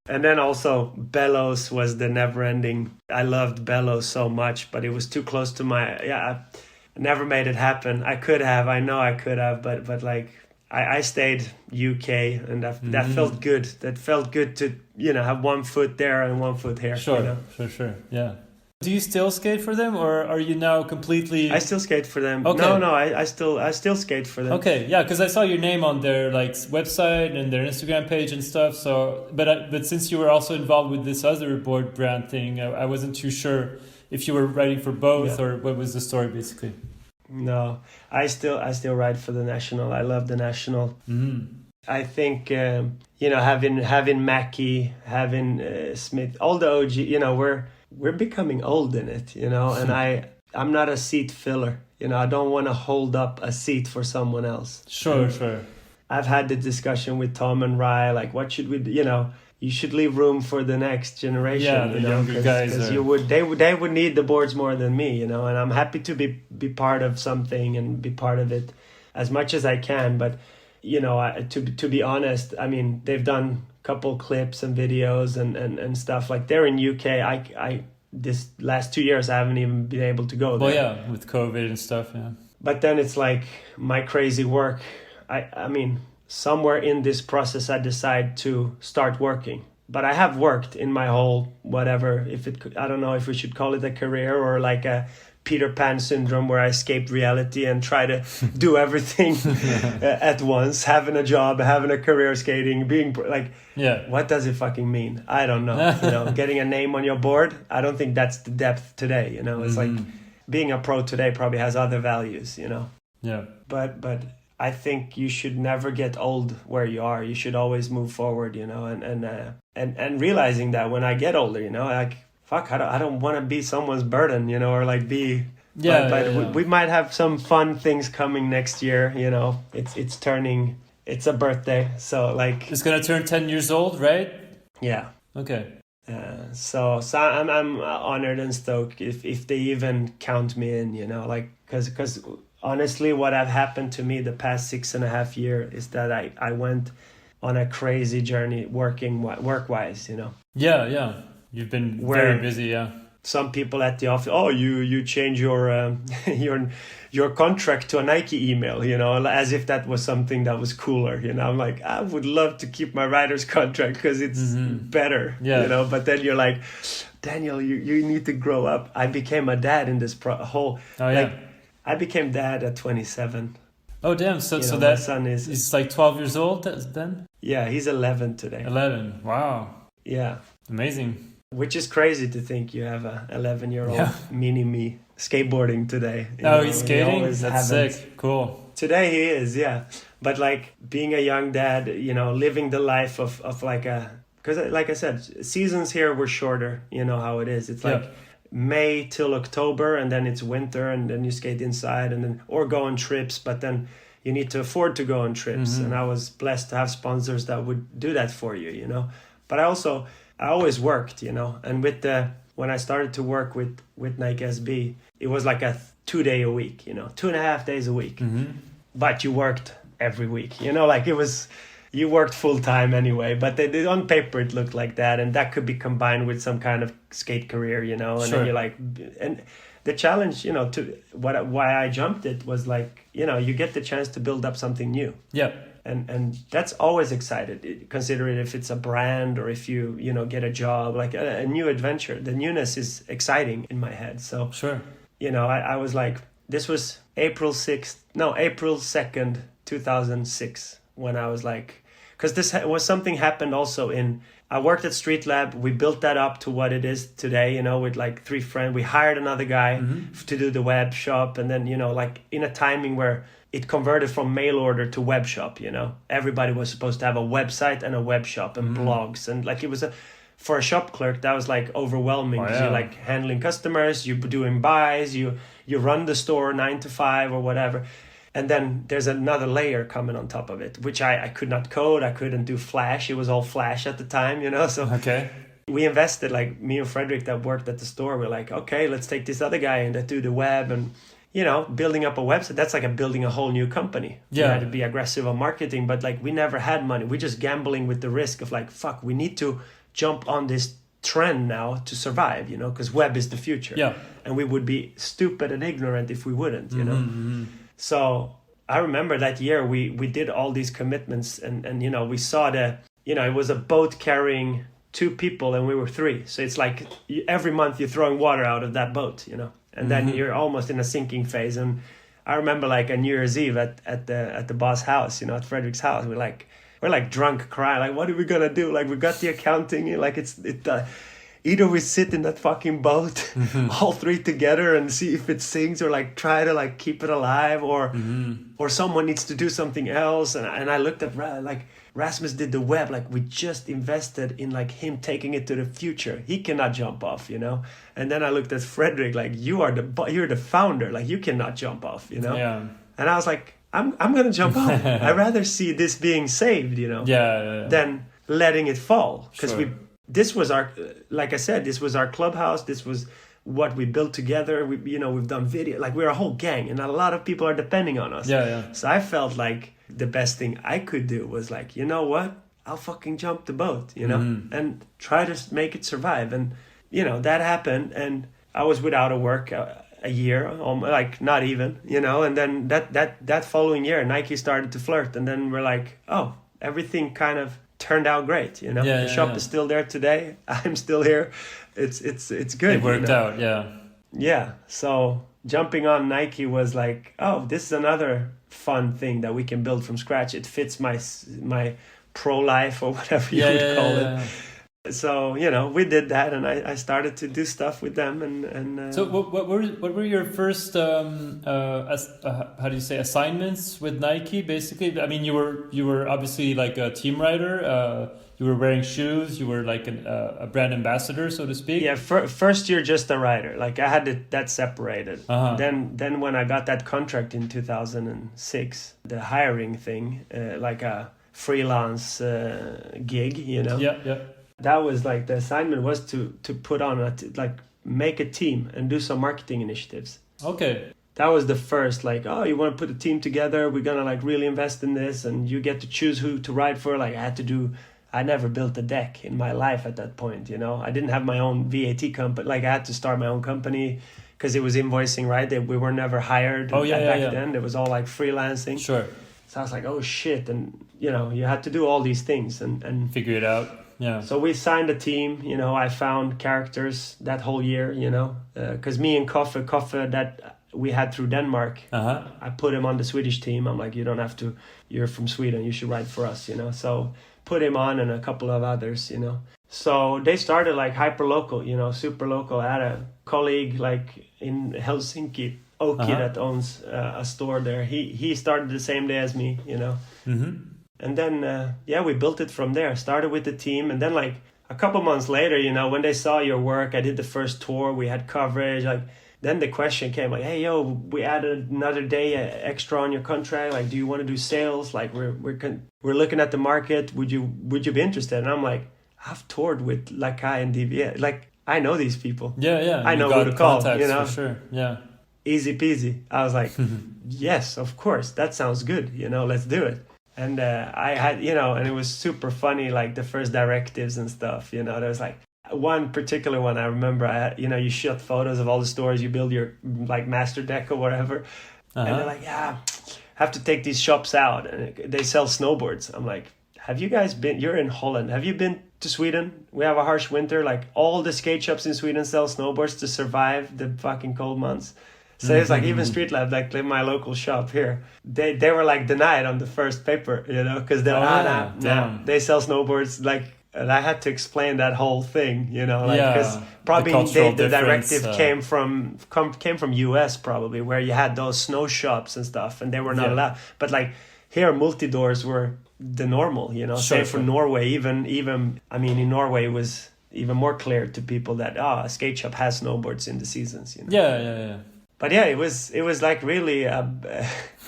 And then also Bellows was the never ending. I loved Bellows so much, but it was too close to I never made it happen. I could have, I know I could have, but like I stayed UK, and that felt good. That felt good to have one foot there and one foot here. Sure, yeah. Do you still skate for them, or are you now completely? I still skate for them. Okay. No, I still skate for them. Okay, yeah, because I saw your name on their like website and their Instagram page and stuff. So, but since you were also involved with this other board brand thing, I wasn't too sure if you were writing for both or what was the story basically. No, I still ride for the National. I love the National. I think having Mackie, having Smith, all the OG. We're becoming old in it, and I'm not a seat filler. I don't want to hold up a seat for someone else. Sure. I've had the discussion with Tom and Rye, like, what should we do? You should leave room for the next generation. Yeah, the younger guys. Because they would need the boards more than me, and I'm happy to be part of something and be part of it as much as I can. But to be honest, I mean, they've done couple clips and videos and stuff. Like they're in UK. I this last 2 years I haven't even been able to go there. Well, yeah, with COVID and stuff, yeah. But then it's like my crazy work. I mean, somewhere in this process I decide to start working. But I have worked in my whole whatever. I don't know if we should call it a career or like a Peter Pan syndrome where I escape reality and try to do everything at once, having a job, having a career skating, being like, what does it fucking mean? I don't know. Getting a name on your board, I don't think that's the depth today. It's like being a pro today probably has other values, Yeah. But I think you should never get old where you are. You should always move forward, and realizing that when I get older, like, fuck, I don't want to be someone's burden, or like be. But we might have some fun things coming next year. It's a birthday, so like it's gonna turn 10 years old, right? Yeah. Okay. So I'm honored and stoked if they even count me in, like because honestly, what have happened to me the past 6.5 years is that I went on a crazy journey work-wise, Yeah. You've been very busy, yeah. Some people at the office, oh, you change your your contract to a Nike email, you know, as if that was something that was cooler, you know. I'm like, I would love to keep my writer's contract because it's better, you know. But then you're like, Daniel, you need to grow up. I became a dad in this whole. I became dad at 27. Oh damn! So that my son is like 12 years old then. Yeah, he's 11 today. 11. Wow. Yeah. Amazing. Which is crazy to think you have a 11-year-old mini me skateboarding today. He's skating? That's sick. Cool. Today he is, yeah. But like being a young dad, you know, living the life of like because like I said, seasons here were shorter. You know how it is. It's like May till October, and then it's winter, and then you skate inside, and then or go on trips. But then you need to afford to go on trips. And I was blessed to have sponsors that would do that for you, you know. But I always worked, you know, and when I started to work with Nike SB, it was like a 2-day a week, you know, 2.5 days a week. But you worked every week, you know, like you worked full time anyway, but on paper it looked like that, and that could be combined with some kind of skate career, you know, and then you're like, and the challenge, you know, why I jumped it was like, you know, you get the chance to build up something new. Yeah. And that's always excited. Consider it if it's a brand or if you know, get a job, like a new adventure. The newness is exciting in my head. So, you know, I was like, this was April 2nd, 2006, when I was like, because this was something happened also I worked at Street Lab. We built that up to what it is today, you know, with like 3 friends. We hired another guy to do the web shop. And then, you know, like in a timing where it converted from mail order to web shop, you know. Everybody was supposed to have a website and a web shop and blogs. And like it was for a shop clerk, that was like overwhelming. Because you're like handling customers, you're doing buys, you run the store 9 to 5 or whatever. And then there's another layer coming on top of it, which I could not code. I couldn't do Flash. It was all Flash at the time, you know. So we invested, like me and Frederick that worked at the store. We're like, okay, let's take this other guy and do the web and, you know, building up a website. That's like building a whole new company. Yeah. You had to be aggressive on marketing, but like we never had money. We're just gambling with the risk of like, fuck, we need to jump on this trend now to survive, you know, because web is the future. Yeah. And we would be stupid and ignorant if we wouldn't, you know. So I remember that year we did all these commitments and you know, we saw you know, it was a boat carrying 2 people and we were 3. So it's like every month you're throwing water out of that boat, you know, and then you're almost in a sinking phase. And I remember like a New Year's Eve at the boss house, you know, at Frederick's house, we're like drunk crying, like, what are we gonna do? Like we got the accounting, like either we sit in that fucking boat, all 3 together and see if it sinks, or like try to like keep it alive, or someone needs to do something else. And I looked at like Rasmus did the web, like we just invested in like him taking it to the future. He cannot jump off, you know. And then I looked at Frederick, like you're the founder, like you cannot jump off, you know. Yeah. And I was like, I'm gonna jump off. I'd rather see this being saved, you know, than letting it fall, because this was our, like I said, this was our clubhouse. This was what we built together. We've done video, like we're a whole gang, and a lot of people are depending on us. Yeah. So I felt like the best thing I could do was like, you know what? I'll fucking jump the boat, you know, and try to make it survive. And, you know, that happened. And I was without a work a year, like not even, you know, and then that following year, Nike started to flirt. And then we're like, oh, everything kind of turned out great, you know. The shop is still there today. I'm still here. It's good. It worked out, yeah. So jumping on Nike was like, oh, this is another fun thing that we can build from scratch. It fits my pro life, or whatever you would call it. So, you know, we did that, and I started to do stuff with them. And so what were your first how do you say, assignments with Nike? Basically, I mean, you were obviously like a team rider. You were wearing shoes. You were like a brand ambassador, so to speak. Yeah, first year just a rider. Like I had that separated. Then when I got that contract in 2006, the hiring thing, like a freelance gig, you know. Yeah. That was like the assignment was to put on make a team and do some marketing initiatives. Okay. That was the first, like, oh, you want to put a team together? We're gonna like really invest in this, and you get to choose who to ride for. Like I had to do I never built a deck in my life at that point, you know. I didn't have my own VAT company. Like, I had to start my own company because it was invoicing, right? We were never hired back then. It was all like freelancing. Sure. So I was like, oh shit. And, you know, you had to do all these things and figure it out. Yeah. So we signed a team, you know. I found characters that whole year, you know, because me and Koffe that we had through Denmark, I put him on the Swedish team. I'm like, you don't have to, you're from Sweden, you should ride for us, you know. So put him on and a couple of others, you know. So they started like hyper local, you know, super local. I had a colleague like in Helsinki, Oki, that owns a store there. He started the same day as me, you know. And then, we built it from there. Started with the team. And then like a couple months later, you know, when they saw your work, I did the first tour. We had coverage. Like, then the question came like, hey, yo, we added another day extra on your contract. Like, do you want to do sales? Like, we're looking at the market. Would you be interested? And I'm like, I've toured with a.k.a. and DVS. Like, I know these people. Yeah. I know who to call, you know. For sure. Yeah. Easy peasy. I was like, yes, of course. That sounds good. You know, let's do it. And I had, you know, and it was super funny, like the first directives and stuff, you know. There was like one particular one I remember, you shot photos of all the stores, you build your like master deck or whatever. And they're like, yeah, have to take these shops out. And they sell snowboards. I'm like, have you guys been, you're in Holland, have you been to Sweden? We have a harsh winter. Like all the skate shops in Sweden sell snowboards to survive the fucking cold months. So it's like even Street Lab, like my local shop here, they were like denied on the first paper, you know, because they're they sell snowboards, like, and I had to explain that whole thing, you know, like because probably the directive came from US probably, where you had those snow shops and stuff, and they were not allowed. But like here, multi-doors were the normal, you know. Same for Norway, even I mean in Norway it was even more clear to people that a skate shop has snowboards in the seasons, you know. Yeah. But yeah, it was like really a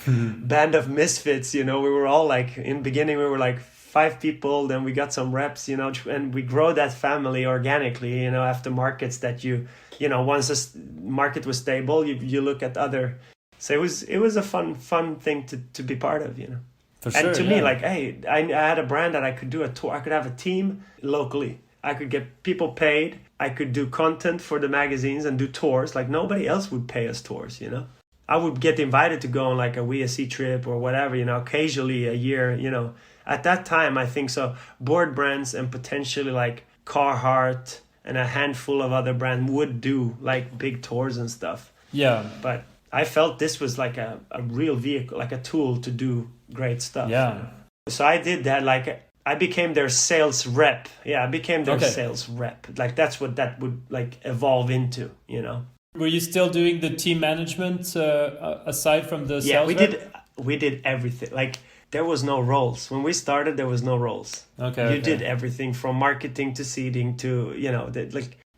band of misfits, you know. We were all like, in the beginning we were like 5 people, then we got some reps, you know, and we grow that family organically, you know, after markets that you know, once a market was stable, you look at other. So it was a fun thing to be part of, you know. For sure, and to me, like, hey, I had a brand that I could do a tour. I could have a team locally. I could get people paid. I could do content for the magazines and do tours. Like nobody else would pay us tours, you know. I would get invited to go on like a WSC trip or whatever, you know, occasionally a year, you know. At that time, I think so. Board brands and potentially like Carhartt and a handful of other brands would do like big tours and stuff. Yeah. But I felt this was like a real vehicle, like a tool to do great stuff. Yeah. You know? So I did that, like I became their sales rep. Yeah, I became their sales rep. Like that's what that would like evolve into, you know. Were you still doing the team management aside from the sales rep? We did everything. Like there was no roles. When we started, there was no roles. You did everything from marketing to seating to, you know,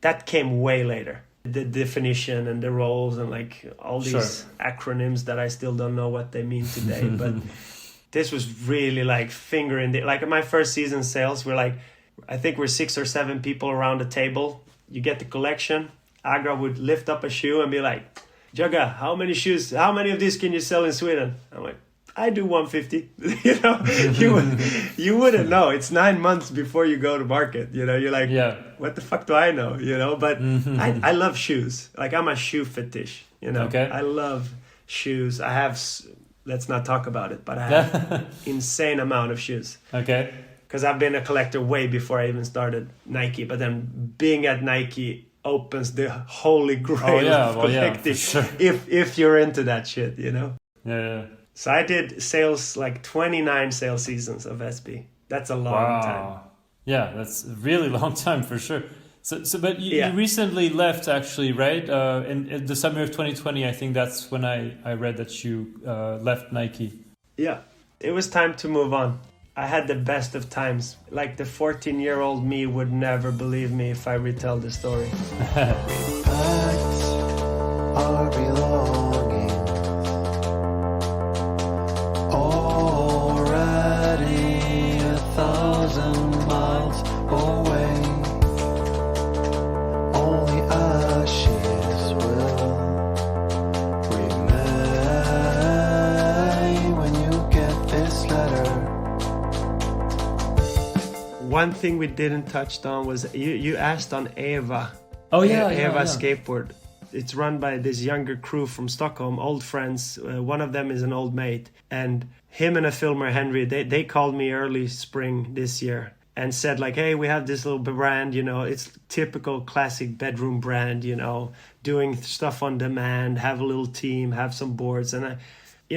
that came way later. The definition and the roles and like all these acronyms that I still don't know what they mean today. But this was really like finger in the, like my first season sales, we're like, I think we're 6 or 7 people around the table. You get the collection. Agra would lift up a shoe and be like, Jugga, how many shoes, how many of these can you sell in Sweden? I'm like, I do 150. You know, you wouldn't know. It's 9 months before you go to market. You know, you're like, what the fuck do I know? You know, but I love shoes. Like I'm a shoe fetish. You know, I love shoes. I have, let's not talk about it, but I have insane amount of shoes. Because I've been a collector way before I even started Nike. But then being at Nike opens the holy grail of collecting. Sure. If you're into that shit, you know. Yeah. So I did sales, like 29 sales seasons of SB. That's a long time. Yeah, that's a really long time for sure. So but you recently left actually, right? In the summer of 2020, I think that's when I read that you left Nike. Yeah, it was time to move on. I had the best of times. Like the 14-year-old me would never believe me if I retell the story. Our belongings already 1,000 miles away. Only ashes will remain when you get this letter. one thing we didn't touch on was you asked on Eva. Oh yeah, Eva Skateboard. It's run by this younger crew from Stockholm, old friends. One of them is an old mate, and him and a filmer, Henry, they called me early spring this year and said like, hey, we have this little brand, it's typical classic bedroom brand, doing stuff on demand, have a little team, have some boards. And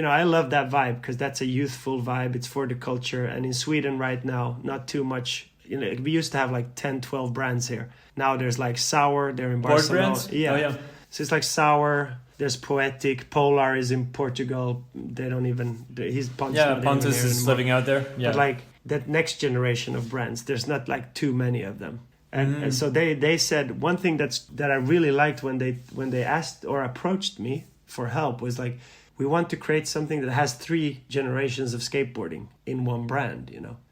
I love that vibe because that's a youthful vibe. It's for the culture. And in Sweden right now, not too much. We used to have like 10, 12 brands here. Now there's like Sour, they're in Barcelona. Board brands? Yeah. Oh, yeah. So it's like Sour, there's Poetic, Polar is in Portugal. They don't even, he's Pontus. Yeah, Pontus is living out there. Yeah. But like that next generation of brands, there's not like too many of them. And so they said one thing that I really liked when they asked or approached me for help was like, we want to create something that has 3 generations of skateboarding in one brand,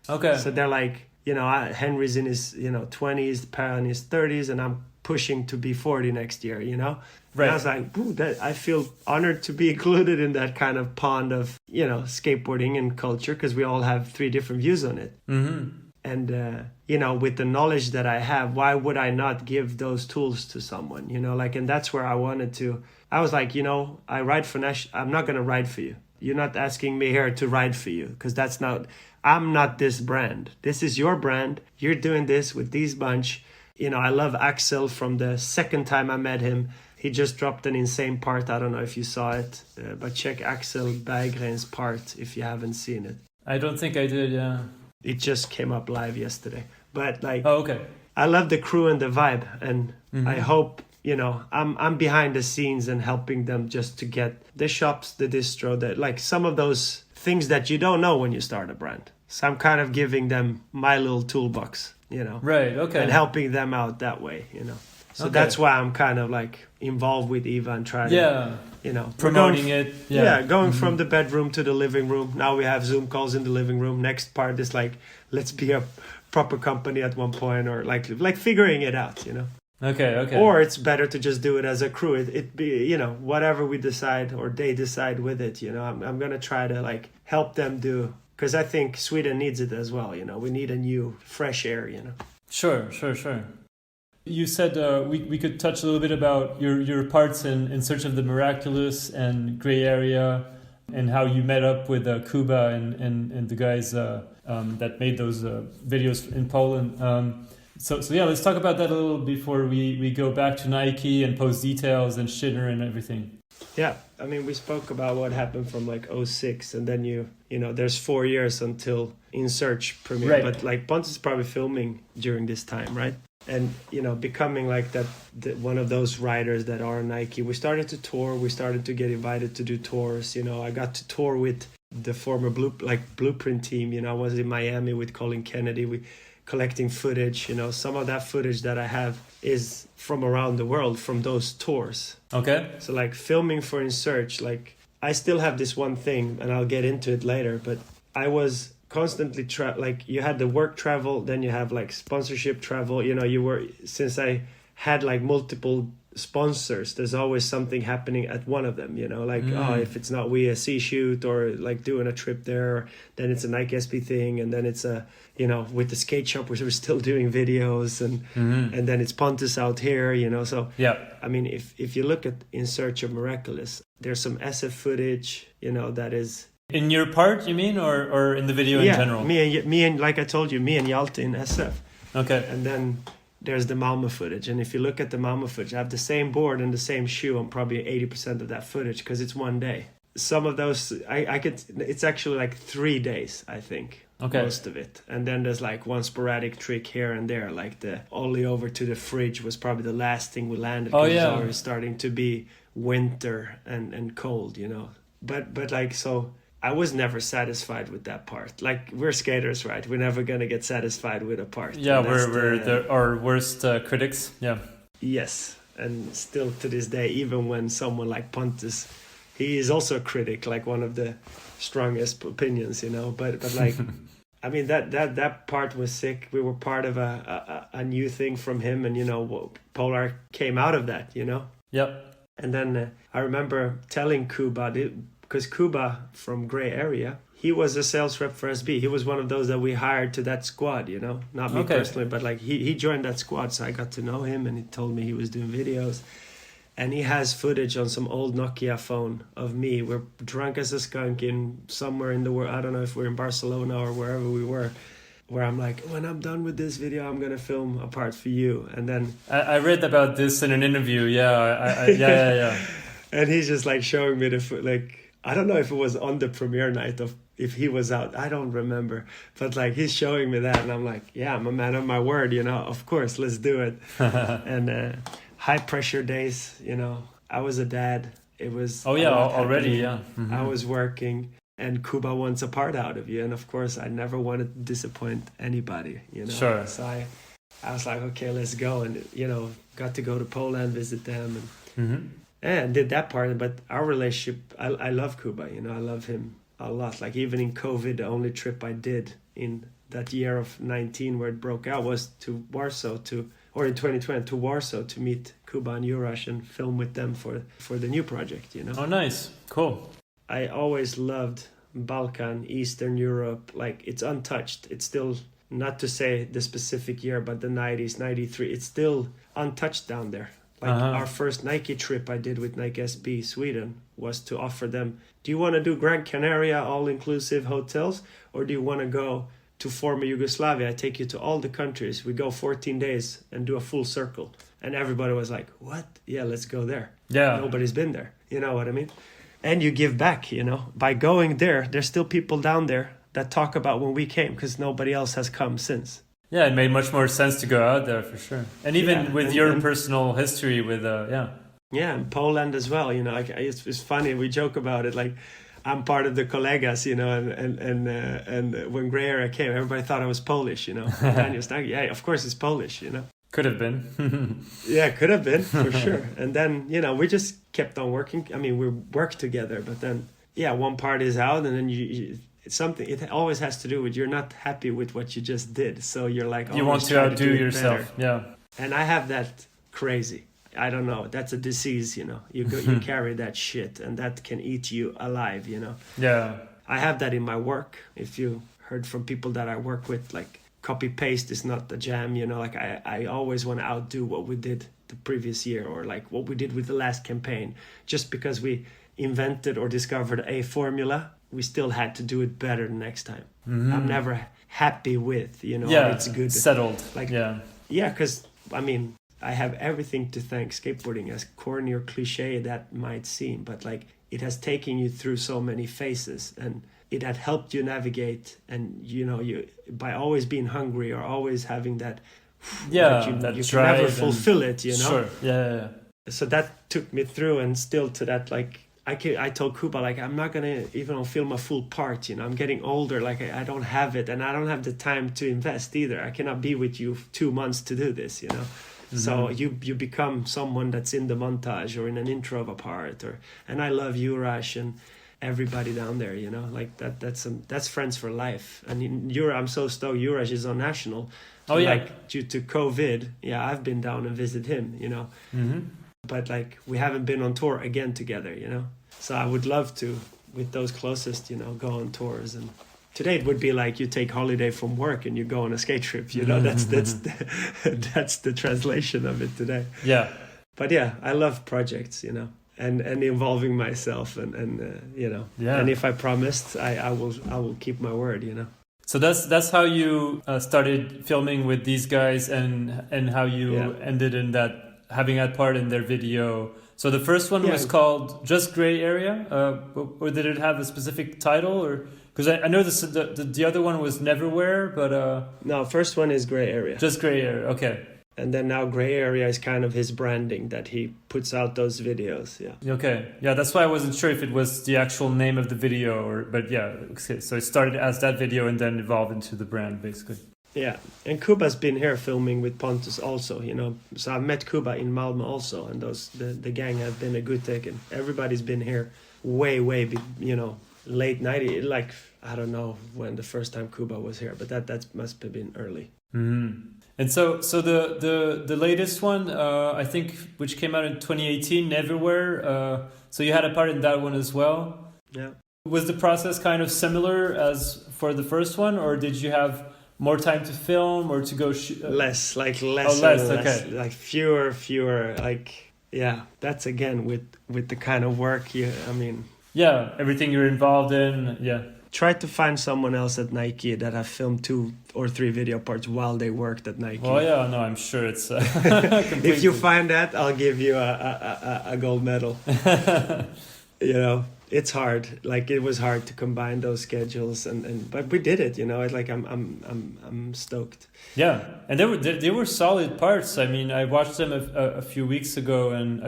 Okay. So they're like, Henry's in his 20s, Per in his 30s, and I'm pushing to be 40 next year, Right. And I was like, ooh, I feel honored to be included in that kind of pond of, skateboarding and culture, because we all have 3 different views on it. Mm-hmm. And, with the knowledge that I have, why would I not give those tools to someone, and that's where I wanted to. I was like, I ride for I'm not going to ride for you. You're not asking me here to ride for you, because I'm not this brand. This is your brand. You're doing this with these bunch. I love Axel from the second time I met him. He just dropped an insane part. I don't know if you saw it, but check Axel Berggren's part if you haven't seen it. I don't think I did, yeah. It just came up live yesterday. But like, oh, okay. I love the crew and the vibe, and I hope, I'm behind the scenes and helping them just to get the shops, the distro, like some of those things that you don't know when you start a brand. So I'm kind of giving them my little toolbox, Right, okay. and helping them out that way, So Okay. that's why I'm kind of like involved with Eva and trying Yeah. to, Promoting it. Yeah. Going from the bedroom to the living room. Now we have Zoom calls in the living room. Next part is like, let's be a proper company at one point, or like figuring it out, Okay. Or it's better to just do it as a crew. It be, whatever we decide or they decide with it, I'm going to try to like help them do, because I think Sweden needs it as well. We need a new fresh air, Sure. You said we could touch a little bit about your parts in Search of the Miraculous and Gray Area, and how you met up with Kuba and the guys that made those videos in Poland. So yeah, let's talk about that a little before we go back to Nike and post details and Shinner and everything. Yeah, I mean, we spoke about what happened from like 2006, and then there's 4 years until In Search premiere. Right. But like Pontus is probably filming during this time, right? And becoming like that one of those riders that are Nike. We started to tour. We started to get invited to do tours. I got to tour with the former Blueprint team. I was in Miami with Colin Kennedy. We collecting footage. Some of that footage that I have is from around the world, from those tours. Okay. So like filming for In Search, like I still have this one thing, and I'll get into it later, but I was constantly like you had the work travel, then you have like sponsorship travel, since I had like multiple sponsors, there's always something happening at one of them, if it's not we a sea shoot or like doing a trip there, then it's a Nike SB thing, and then it's a with the skate shop we're still doing videos, and then it's Pontus out here, so yeah. I mean, if you look at In Search of Miraculous, there's some SF footage, that is in your part, you mean, or in the video in general? Me and like I told you, me and Hjalte in SF. Okay. And then there's the Malmö footage. And if you look at the Malmö footage, I have the same board and the same shoe on probably 80% of that footage, because it's one day. Some of those, it's actually like 3 days, I think. Okay. Most of it. And then there's like one sporadic trick here and there, like the only over to the fridge was probably the last thing we landed. Oh, yeah. It's already starting to be winter and cold, But like, so I was never satisfied with that part. Like, we're skaters, right? We're never going to get satisfied with a part. Yeah, we're our worst critics. Yeah. Yes. And still to this day, even when someone like Pontus, he is also a critic, like one of the strongest opinions, But like, I mean, that part was sick. We were part of a new thing from him, and, Polar came out of that, Yep. And then I remember telling Kuba, because Kuba from Gray Area, he was a sales rep for SB. He was one of those that we hired to that squad, you know, not me personally, but like he joined that squad. So I got to know him and he told me he was doing videos. And he has footage on some old Nokia phone of me. We're drunk as a skunk in somewhere in the world. I don't know if we're in Barcelona or wherever we were, where I'm like, when I'm done with this video, I'm going to film a part for you. And then I read about this in an interview. Yeah. Yeah. And he's just like showing me like, I don't know if it was on the premiere night of if he was out. I don't remember. But like he's showing me that and I'm like, yeah, I'm a man of my word, you know, of course, let's do it. And high pressure days, you know, I was a dad. It was already. I was working and Kuba wants a part out of you. And of course, I never wanted to disappoint anybody, you know. Sure. So I was like, okay, let's go. And, you know, got to go to Poland, visit them and did that part. But our relationship, I love Kuba, you know, I love him a lot. Like even in COVID, the only trip I did in that year of 19 where it broke out was to Warsaw or in 2020 to Warsaw to meet Kuba and Jurash and film with them for the new project, you know. Oh, nice. Cool. I always loved Balkan, Eastern Europe. Like it's untouched. It's still, not to say the specific year, but the 90s, 93, it's still untouched down there. Like our first Nike trip I did with Nike SB Sweden was to offer them, do you want to do Gran Canaria all-inclusive hotels or do you want to go to former Yugoslavia? I take you to all the countries. We go 14 days and do a full circle. And everybody was like, what? Yeah, let's go there. Yeah. Nobody's been there. You know what I mean? And you give back, you know. By going there, there's still people down there that talk about when we came because nobody else has come since. Yeah, it made much more sense to go out there for sure. And even with your personal history with, Yeah, and Poland as well, you know. Like it's funny, we joke about it, like I'm part of the Kolegas, you know, and when Grey Area came, everybody thought I was Polish, you know. Danijel Stankovic, yeah, of course it's Polish, you know. Could have been. Yeah, could have been, for sure. And then, you know, we just kept on working. I mean, we worked together, but then, yeah, one part is out and then it's something, it always has to do with you're not happy with what you just did. So you're like, you want to outdo yourself. Yeah. And I have that crazy. I don't know. That's a disease, you know. You carry that shit and that can eat you alive, you know. Yeah. I have that in my work. If you heard from people that I work with, like copy paste is not the jam, you know. Like I always want to outdo what we did the previous year or like what we did with the last campaign. Just because we invented or discovered a formula, we still had to do it better the next time. I'm never happy with, you know, it's good. Settled. Like, yeah, because I mean, I have everything to thank skateboarding, as corny or cliche that might seem, but like it has taken you through so many phases and it had helped you navigate. And you know, you by always being hungry or always having that, that you can never fulfill it, you know. Sure. Yeah. So that took me through, and still to that, like I told Kuba, like I'm not gonna even film a full part, you know. I'm getting older, like I don't have it, and I don't have the time to invest either. I cannot be with you 2 months to do this, you know. So you become someone that's in the montage or in an intro of a part, and I love Jurash and everybody down there, you know, like that's friends for life. And I'm so stoked Jurash is on National. Oh yeah. Like due to COVID, I've been down and visit him, you know. But like we haven't been on tour again together, you know. So I would love to, with those closest, you know, go on tours. And today it would be like you take holiday from work and you go on a skate trip, you know. That's the translation of it today. Yeah. But yeah, I love projects, you know, and involving myself and you know. Yeah. And if I promised, I will keep my word, you know. So that's how you started filming with these guys and how you ended in that, having that part in their video. So the first one was called just Gray Area, or did it have a specific title? Or because I know the other one was Neverwhere, but no, first one is Gray Area. Just Gray Area, okay. And then now Gray Area is kind of his branding, that he puts out those videos. Yeah. Okay. Yeah, that's why I wasn't sure if it was the actual name of the video but yeah. Okay. So it started as that video and then evolved into the brand, basically. Yeah. And Kuba's been here filming with Pontus also, you know. So I've met Kuba in Malmö also, and the gang have been a good take. And everybody's been here way, you know, late 90s. Like, I don't know when the first time Kuba was here, but that must have been early. And so the latest one, I think, which came out in 2018, Neverwhere. So you had a part in that one as well. Yeah. Was the process kind of similar as for the first one, or did you have more time to film or to go less okay. Like fewer, like, yeah, that's again with the kind of work everything you're involved in. Try to find someone else at Nike that have filmed 2 or 3 video parts while they worked at Nike. Oh yeah, no, I'm sure it's if you find that, I'll give you a gold medal. It's hard. Like, it was hard to combine those schedules, but we did it. Like, I'm stoked. Yeah, and they were solid parts. I mean, I watched them a few weeks ago, and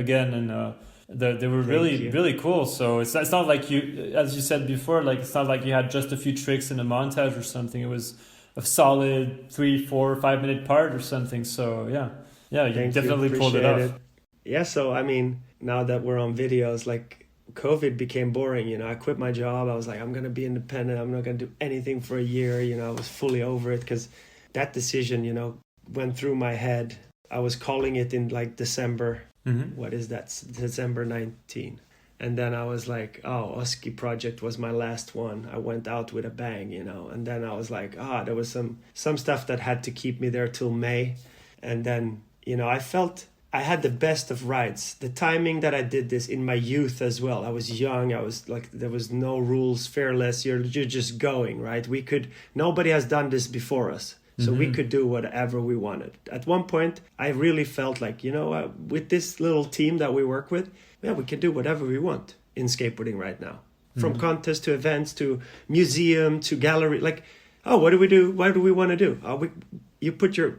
they were really cool. So it's not like you, as you said before, like it's not like you had just a few tricks in a montage or something. It was a solid 3, 4, 5 minute part or something. So you definitely pulled it off. Yeah. So I mean, now that we're on videos, like, COVID became boring. I quit my job. I was like, I'm gonna be independent. I'm not gonna do anything for a year. I was fully over it, because that decision, went through my head. I was calling it in like December. Mm-hmm. What is that? December 19. And then I was like, Oski project was my last one. I went out with a bang, And then I was like, there was some stuff that had to keep me there till May. And then, I felt I had the best of rides. The timing that I did this in my youth as well. I was young. I was like, there was no rules, fearless. You're just going, right? Nobody has done this before us. So we could do whatever we wanted. At one point, I really felt like, with this little team that we work with, we can do whatever we want in skateboarding right now. From contests to events to museum to gallery. Like, what do we do? What do we want to do? You put your,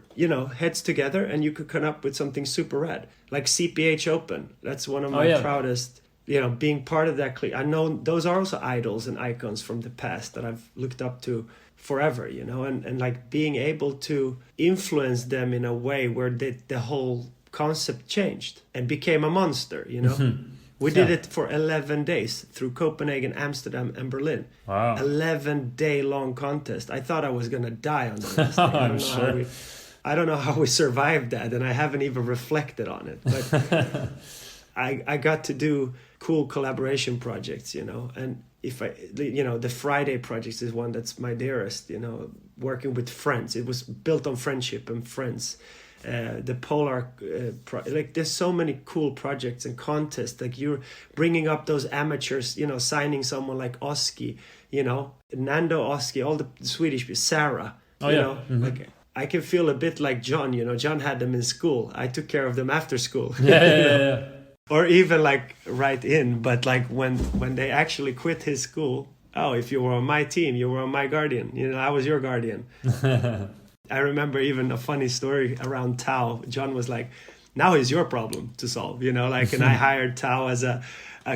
heads together and you could come up with something super rad. Like CPH Open. That's one of my proudest, being part of that. I know those are also idols and icons from the past that I've looked up to forever, and like being able to influence them in a way where the whole concept changed and became a monster, We did it for 11 days through Copenhagen, Amsterdam, and Berlin. Wow. 11-day long contest. I thought I was going to die on the last day. I don't know how we survived that, and I haven't even reflected on it. But I got to do cool collaboration projects, and if the Friday project is one that's my dearest, working with friends. It was built on friendship and friends. The Polar, like there's so many cool projects and contests. Like you're bringing up those amateurs, signing someone like Oski, Nando Oski, all the Swedish, Sarah, like I can feel a bit like John. John had them in school. I took care of them after school. Yeah. Or even like right in, but like when they actually quit his school, if you were on my team, you were on my guardian. I was your guardian. I remember even a funny story around Tao. John was like, now is your problem to solve, and I hired Tao as a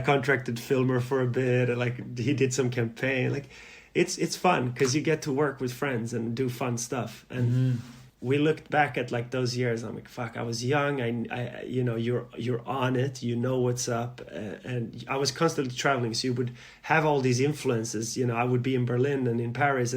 contracted filmer for a bit. And like he did some campaign. Like it's fun because you get to work with friends and do fun stuff. And we looked back at like those years. I'm like, fuck, I was young. I you're on it. You know what's up. And I was constantly traveling. So you would have all these influences. I would be in Berlin and in Paris.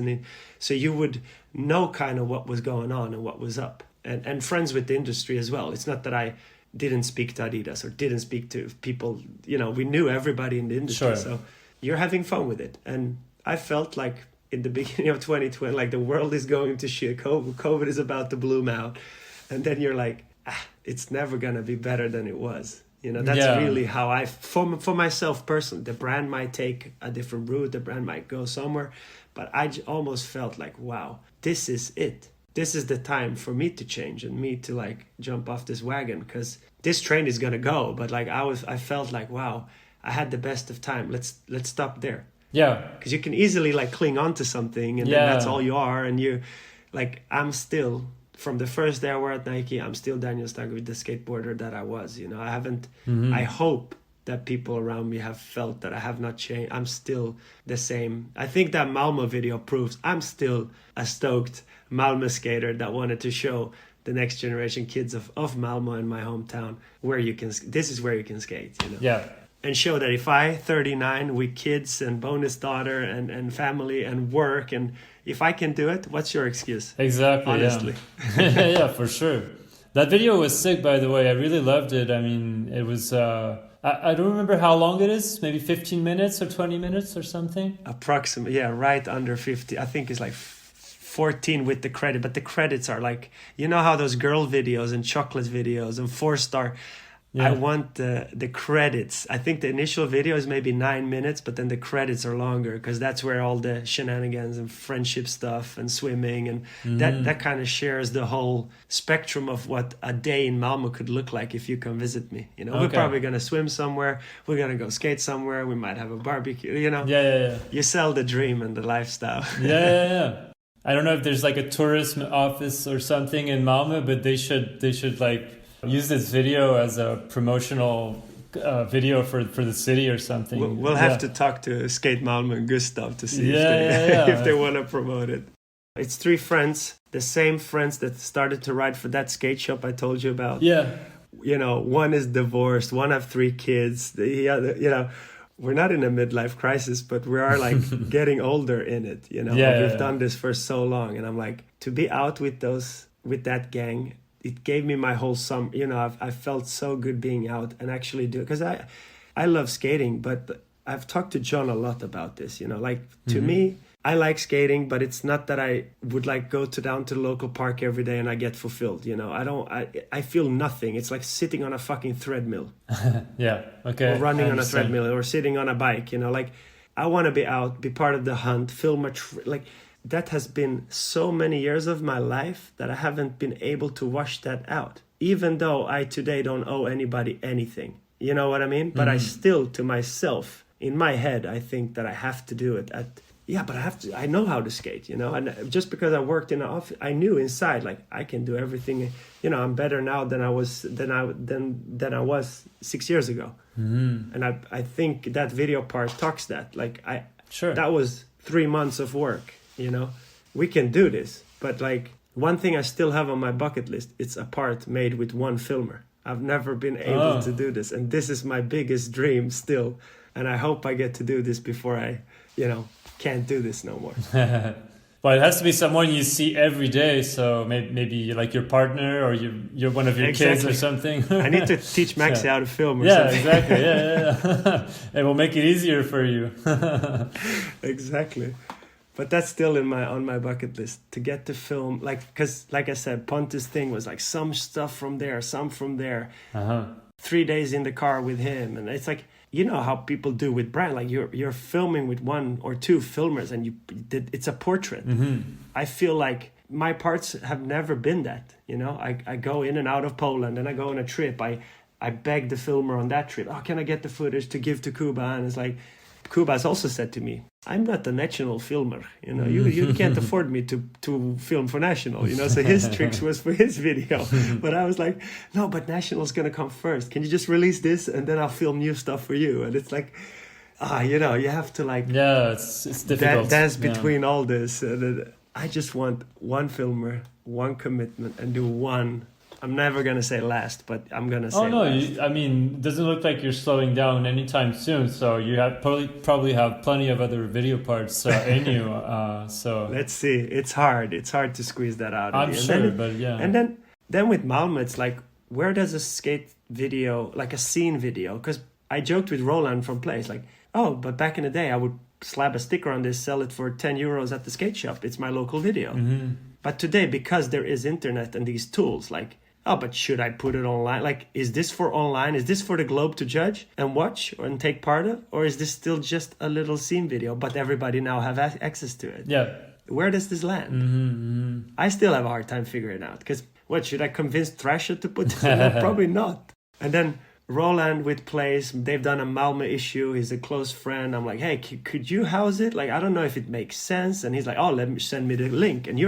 So you would know kind of what was going on and what was up. And friends with the industry as well. It's not that I didn't speak to Adidas or didn't speak to people. We knew everybody in the industry. Sure. So you're having fun with it. And I felt like in the beginning of 2020, like the world is going to shit. COVID is about to bloom out. And then you're like, it's never going to be better than it was. That's really how for myself personally, the brand might take a different route. The brand might go somewhere. But I almost felt like, wow, this is it. This is the time for me to change and me to like jump off this wagon because this train is going to go. But like I felt like, wow, I had the best of time. Let's stop there. Yeah. Because you can easily like cling on to something and then that's all you are. And you like, I'm still, from the first day I were at Nike, I'm still Danijel Stankovic, the skateboarder that I was. I haven't, I hope that people around me have felt that I have not changed. I'm still the same. I think that Malmö video proves I'm still a stoked Malmö skater that wanted to show the next generation kids of Malmö in my hometown this is where you can skate, Yeah. And show that if I, 39, with kids and bonus daughter and family and work, and if I can do it, what's your excuse? Exactly. Honestly. Yeah, for sure. That video was sick, by the way. I really loved it. I mean, it was I don't remember how long it is, maybe 15 minutes or 20 minutes or something. Approximately, yeah, right under 50. I think it's like 14 with the credit, but the credits are like, you know how those girl videos and chocolate videos and 4-star. Yeah. I want the credits. I think the initial video is maybe 9 minutes, but then the credits are longer because that's where all the shenanigans and friendship stuff and swimming and that kind of shares the whole spectrum of what a day in Malmö could look like if you come visit me. You know, we're probably gonna swim somewhere, we're gonna go skate somewhere, we might have a barbecue. You know, yeah. You sell the dream and the lifestyle. Yeah. I don't know if there's like a tourism office or something in Malmö, but they should like use this video as a promotional video for the city or something. We'll have to talk to Skate Malmö and Gustav to see if they want to promote it. It's 3 friends, the same friends that started to ride for that skate shop I told you about. Yeah. You know, one is divorced, one have 3 kids. The other, you know, we're not in a midlife crisis, but we are like getting older in it. You know, we've done this for so long, and I'm like, to be out with that gang. It gave me my whole summer. You know, I felt so good being out and actually do it because I love skating, but I've talked to John a lot about this. You know, like to me, I like skating, but it's not that I would like go down to the local park every day and I get fulfilled. You know, I feel nothing. It's like sitting on a fucking treadmill. Yeah. Okay. Or running on a treadmill or sitting on a bike. You know, like I want to be out, be part of the hunt, film like. That has been so many years of my life that I haven't been able to wash that out. Even though I today don't owe anybody anything. You know what I mean? But I still, to myself, in my head, I think that I have to do it but I have to, I know how to skate, you know? And just because I worked in an office, I knew inside, like, I can do everything. You know, I'm better now than I was 6 years ago. And I think that video part talks that. Like, that was 3 months of work. You know, we can do this. But like one thing I still have on my bucket list, it's a part made with one filmer. I've never been able to do this. And this is my biggest dream still. And I hope I get to do this before I, you know, can't do this no more. Well, it has to be someone you see every day. So maybe like your partner or you're one of your kids or something. I need to teach Maxi how to film or something. Exactly. Yeah. It will make it easier for you. Exactly. But that's still on my bucket list to get to film, like, because like I said, Pontus' thing was like some stuff from there, some from there. 3 days in the car with him, and it's like, you know how people do with brand, like you're filming with 1 or 2 filmers, and it's a portrait. I feel like my parts have never been that. You know, I go in and out of Poland, and I go on a trip. I beg the filmer on that trip, can I get the footage to give to Kuba? And it's like, Kuba has also said to me, I'm not a national filmer, you know, you can't afford me to film for national, you know, so his tricks was for his video. But I was like, no, but national's going to come first. Can you just release this and then I'll film new stuff for you? And it's like, you know, you have to like, it's difficult. Dance between all this. And I just want one filmer, one commitment, and do one. I'm never going to say last, but I'm going to say last. I mean, it doesn't look like you're slowing down anytime soon. So you have probably have plenty of other video parts in you. So let's see. It's hard. It's hard to squeeze that out. I'm sure, but yeah. And then with Malmö, it's like, where does a skate video, like a scene video? Because I joked with Roland from Place, like, but back in the day, I would slap a sticker on this, sell it for 10 euros at the skate shop. It's my local video. But today, because there is internet and these tools, like, but should I put it online? Like, is this for online? Is this for the globe to judge and watch and take part of? Or is this still just a little scene video, but everybody now have access to it? Yeah. Where does this land? I still have a hard time figuring it out. Because should I convince Thrasher to put this in? No, probably not. And then Roland with Place, they've done a Malmö issue. He's a close friend. I'm like, hey, could you house it? Like, I don't know if it makes sense. And he's like, send me the link. And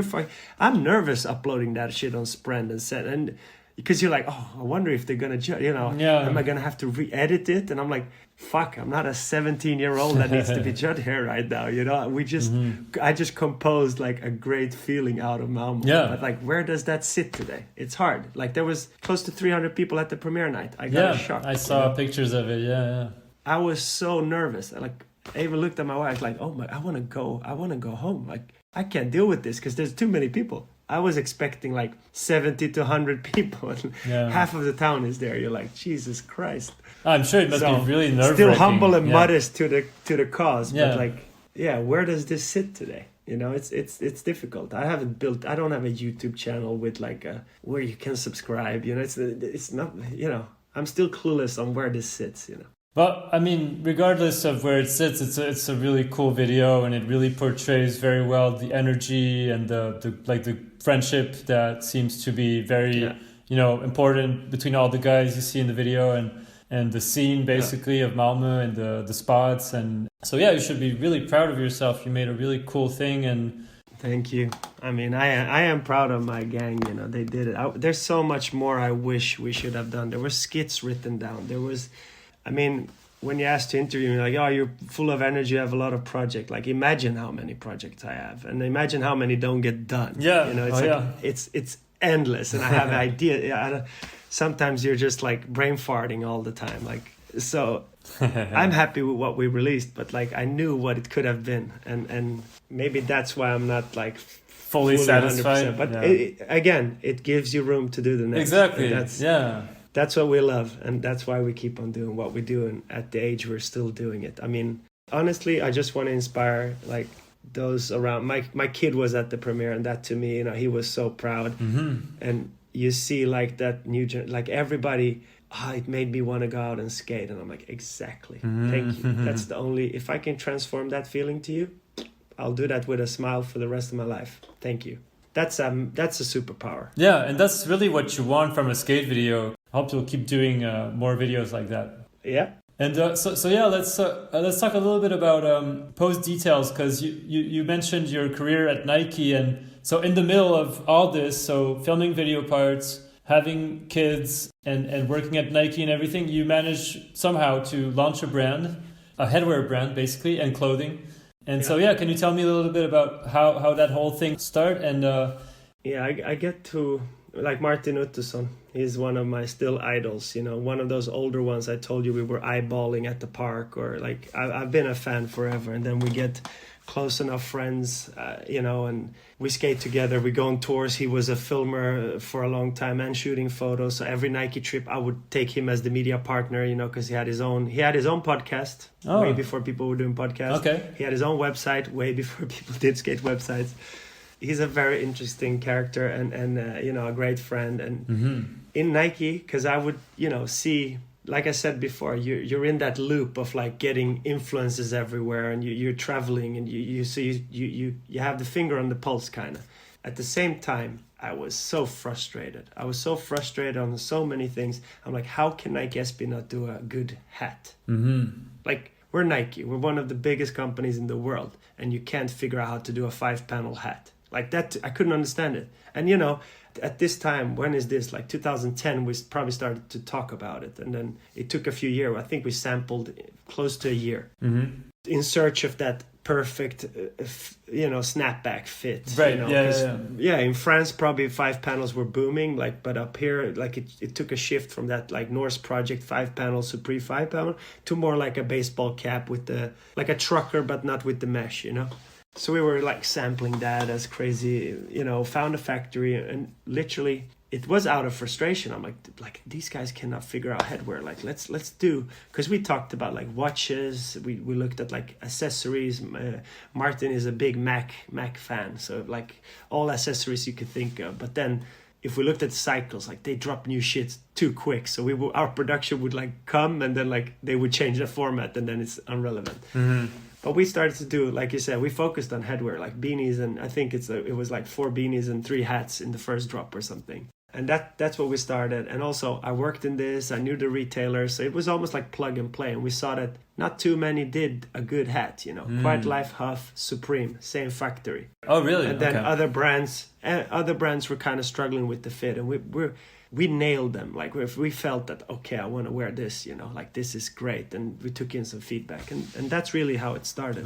I'm nervous uploading that shit on Sprend and because you're like, I wonder if they're gonna judge, you know, am I gonna have to re-edit it? And I'm like, fuck, I'm not a 17-year-old that needs to be judged here right now, you know. I just composed like a great feeling out of Malmö. But like, where does that sit today? It's hard. Like, there was close to 300 people at the premiere night. I got a shock. I saw pictures of it. I was so nervous. Like, I even looked at my wife like, I want to go home. Like, I can't deal with this because there's too many people. I was expecting like 70 to 100 people, and half of the town is there. You're like, Jesus Christ. I'm sure it must be really nerve-wracking. Still humble and modest to the cause, but like, where does this sit today? You know, it's difficult. I don't have a YouTube channel with like where you can subscribe. You know, it's not. You know, I'm still clueless on where this sits. You know. But I mean, regardless of where it sits, it's a really cool video, and it really portrays very well the energy and the friendship that seems to be very important between all the guys you see in the video, and the scene basically of Malmö and the spots. And so you should be really proud of yourself. You made a really cool thing. And thank you. I mean, I am proud of my gang. You know, they did it. There's so much more I wish we should have done. There were skits written down. There was, I mean, when you asked to interview me, like, oh, you're full of energy, you have a lot of projects. Like, imagine how many projects I have, and imagine how many don't get done. Yeah, you know, it's it's endless, and I have idea. Sometimes you're just like brain farting all the time. Like, so I'm happy with what we released, but like I knew what it could have been, and maybe that's why I'm not like fully satisfied. But again, it gives you room to do the next. Exactly. That's what we love, and that's why we keep on doing what we do, and at the age we're still doing it. I mean, honestly, I just want to inspire like those around. My kid was at the premiere, and that to me, you know, he was so proud. And you see like that like everybody, it made me want to go out and skate, and I'm like, exactly. Thank you. That's the only, if I can transform that feeling to you, I'll do that with a smile for the rest of my life. Thank you. That's a superpower. Yeah, and that's really what you want from a skate video. I hope you'll keep doing more videos like that. Yeah. And let's talk a little bit about post details, because you mentioned your career at Nike, and so in the middle of all this, so filming video parts, having kids, and working at Nike and everything, you managed somehow to launch a brand, a headwear brand basically, and clothing. And so can you tell me a little bit about how that whole thing started? And I get to, like, Martin Ottosson. He's one of my still idols, you know, one of those older ones I told you we were eyeballing at the park, or like I've been a fan forever. And then we get close enough friends, you know, and we skate together. We go on tours. He was a filmer for a long time and shooting photos. So every Nike trip, I would take him as the media partner, you know, because he had his own podcast way before people were doing podcasts. Okay. He had his own website way before people did skate websites. He's a very interesting character and you know, a great friend. And in Nike, because I would, you know, see, like I said before, you're in that loop of like getting influences everywhere, and you're traveling, and you have the finger on the pulse kind of. At the same time, I was so frustrated. I was so frustrated on so many things. I'm like, how can Nike SB not do a good hat? Like, we're Nike. We're one of the biggest companies in the world, and you can't figure out how to do a 5-panel hat. Like that, I couldn't understand it. And, you know, at this time, when is this? Like 2010, we probably started to talk about it. And then it took a few years. I think we sampled close to a year in search of that perfect, you know, snapback fit. Right, you know, yeah, in France, probably 5 panels were booming. Like, but up here, like it took a shift from that like Norse Project 5-panel, Supreme 5-panel to more like a baseball cap with the, like a trucker, but not with the mesh, you know? So we were like sampling that as crazy, you know, found a factory, and literally it was out of frustration. I'm like these guys cannot figure out headwear. Like let's do, because we talked about like watches. We looked at like accessories. Martin is a big Mac fan, so like all accessories you could think of. But then if we looked at the cycles, like they drop new shit too quick. So our production would like come, and then like they would change the format, and then it's irrelevant. But we started to do, like you said, we focused on headwear, like beanies, and I think it was like 4 beanies and 3 hats in the first drop or something. And that's what we started. And also I worked in this, I knew the retailers, so it was almost like plug and play. And we saw that not too many did a good hat, you know. Quiet Life, Huff, Supreme, same factory. Oh, really? And then other brands were kind of struggling with the fit, and we nailed them. Like if we felt that, okay, I want to wear this, you know, like this is great. And we took in some feedback, and that's really how it started.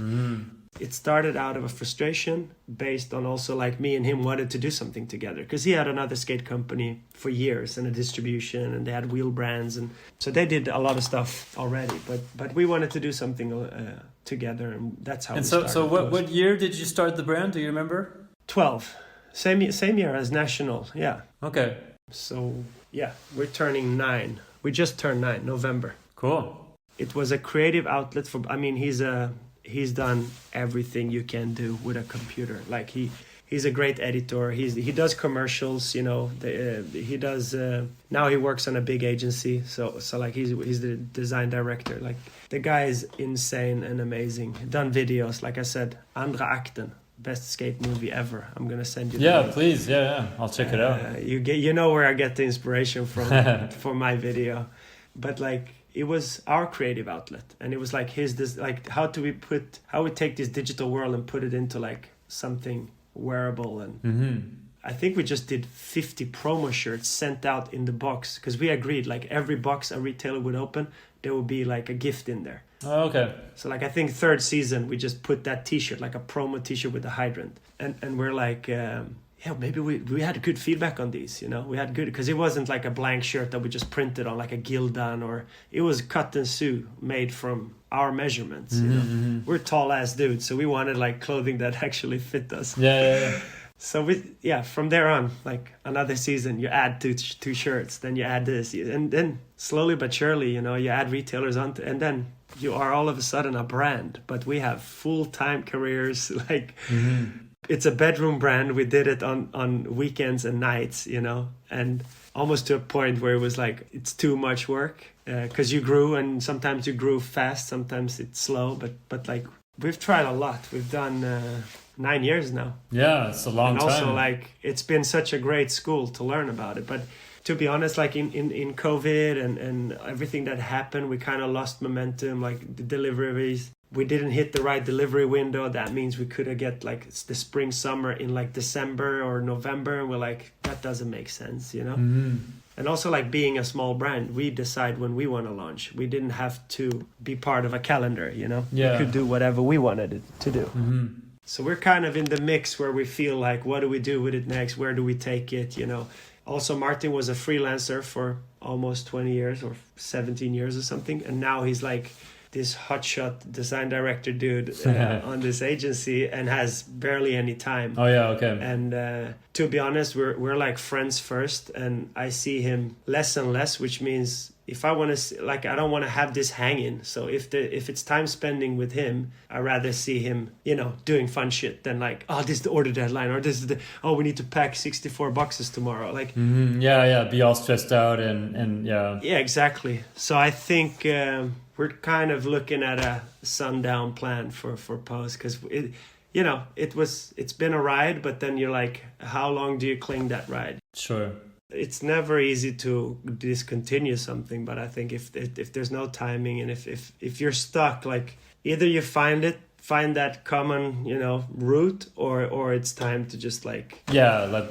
It started out of a frustration based on also like me and him wanted to do something together, because he had another skate company for years and a distribution, and they had wheel brands, and so they did a lot of stuff already, but we wanted to do something together, and that's how we started. So what year did you start the brand? Do you remember? 12. Same year as National, yeah. Okay. So, yeah, we're turning 9. We just turned 9, November. Cool. It was a creative outlet for, I mean, he's done everything you can do with a computer. Like he's a great editor. He does commercials, you know. He does now he works on a big agency. So like he's the design director. Like the guy is insane and amazing. Done videos, like I said, Andra Akten, best skate movie ever. I'm gonna send you. Yeah, please. Yeah, I'll check it out. You know where I get the inspiration from for my video, but like. It was our creative outlet, and it was like how we take this digital world and put it into like something wearable. And I think we just did 50 promo shirts sent out in the box, because we agreed like every box a retailer would open, there would be like a gift in there. Oh, okay. So like I think third season we just put that t-shirt, like a promo t-shirt with a hydrant, and we're like yeah, maybe we had good feedback on these, you know. We had good, because it wasn't like a blank shirt that we just printed on like a Gildan, or it was cut and sew, made from our measurements, you know. We're tall ass dudes, so we wanted like clothing that actually fit us. Yeah. So from there on, like another season, you add two shirts, then you add this, and then slowly but surely, you know, you add retailers on, and then you are all of a sudden a brand. But we have full-time careers, like. It's a bedroom brand. We did it on weekends and nights, you know, and almost to a point where it was like, it's too much work, because you grew, and sometimes you grew fast, sometimes it's slow, but like we've tried a lot. We've done 9 years now. Yeah, it's a long time. And also like it's been such a great school to learn about it. But to be honest, like in COVID and everything that happened, we kind of lost momentum, like the deliveries. We didn't hit the right delivery window. That means we could have get like the spring, summer in like December or November. And we're like, that doesn't make sense, you know? And also like being a small brand, we decide when we want to launch. We didn't have to be part of a calendar, you know? Yeah. We could do whatever we wanted it to do. So we're kind of in the mix where we feel like, what do we do with it next? Where do we take it, you know? Also, Martin was a freelancer for almost 20 years or 17 years or something. And now he's like this hotshot design director dude on this agency and has barely any time. Oh yeah, okay. And to be honest, we're like friends first, and I see him less and less, which means if I want to, like, I don't want to have this hanging. So if it's time spending with him, I rather see him, you know, doing fun shit than like, oh, this is the order deadline, or this is we need to pack 64 boxes tomorrow. Like, yeah, be all stressed out and yeah. Yeah, exactly. So I think we're kind of looking at a sundown plan for Pose, because it's been a ride, but then you're like, how long do you cling that ride? Sure. It's never easy to discontinue something, but I think if there's no timing, and if you're stuck, like either you find that common, you know, route, or it's time to just like, let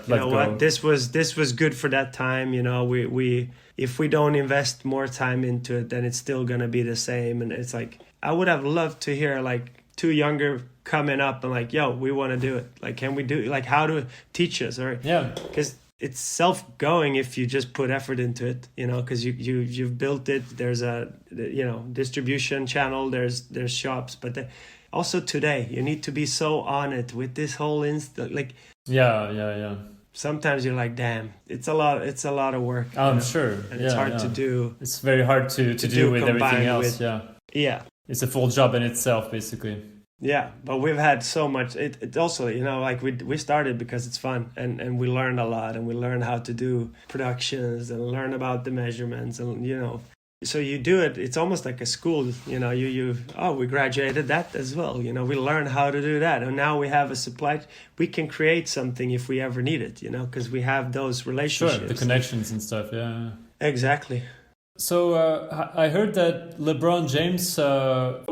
you know go. What, this was good for that time, you know. We if we don't invest more time into it, then it's still gonna be the same. And it's like, I would have loved to hear like two younger coming up and like, yo, we want to do it. Like, can we do, like, how to teach us? Or because it's self-going if you just put effort into it, you know, because you've built it. There's a, you know, distribution channel, there's shops, but also today you need to be so on it with this whole like sometimes you're like, damn, it's a lot of work. I'm sure. And it's hard to do. It's very hard to do with everything else. Yeah. It's a full job in itself, basically. Yeah, but we've had so much. It also, you know, like we started because it's fun, and we learned a lot, and we learned how to do productions and learn about the measurements, and you know, so you do it. It's almost like a school, you know. We graduated that as well. You know, we learn how to do that, and now we have a supply. We can create something if we ever need it, you know, because we have those relationships, the connections and stuff. Yeah, exactly. So I heard that LeBron James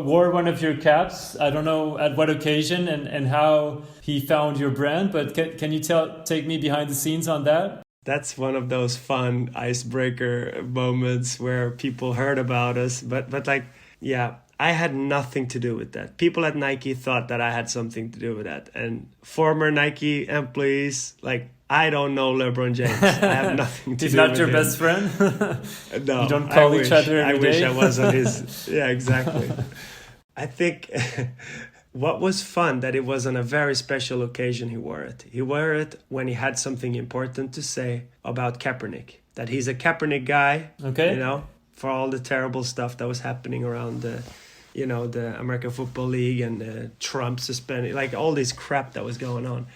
wore one of your caps. I don't know at what occasion and how he found your brand, but can you take me behind the scenes on that? That's one of those fun icebreaker moments where people heard about us. But like, yeah, I had nothing to do with that. People at Nike thought that I had something to do with that. And former Nike employees, like, I don't know LeBron James. I have nothing to do with him. He's not your best friend? No. You don't call each other every day? I wish I was on his... Yeah, exactly. I think what was fun that it was on a very special occasion he wore it. He wore it when he had something important to say about Kaepernick. That he's a Kaepernick guy, Okay. you know, for all the terrible stuff that was happening around the, you know, the American Football League and Trump suspended, like all this crap that was going on.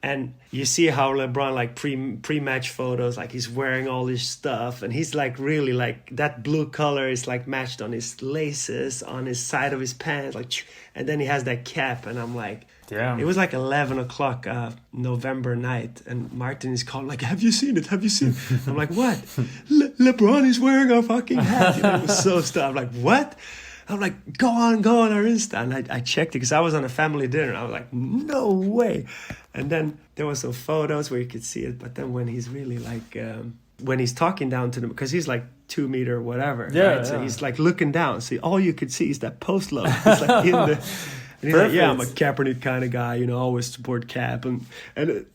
And you see how LeBron, like pre-match photos, like he's wearing all this stuff, and he's like really like that blue color is like matched on his laces, on his side of his pants, like, and then he has that cap, and I'm like, Damn. It was like 11 o'clock November night, and Martin is calling like, have you seen it? Have you seen it? I'm like, what? LeBron is wearing a fucking hat. You know, it was so stuff. I'm like, what? I'm like, go on our Insta. And I checked it because I was on a family dinner. I was like, no way. And then there was some photos where you could see it. But then when he's really like, when he's talking down to them, because he's like 2 meter whatever. Yeah, right? So yeah. he's like looking down. So all you could see is that post logo. It's like in the... And he's like, yeah, I'm a Kaepernick kind of guy, you know, always support Cap. And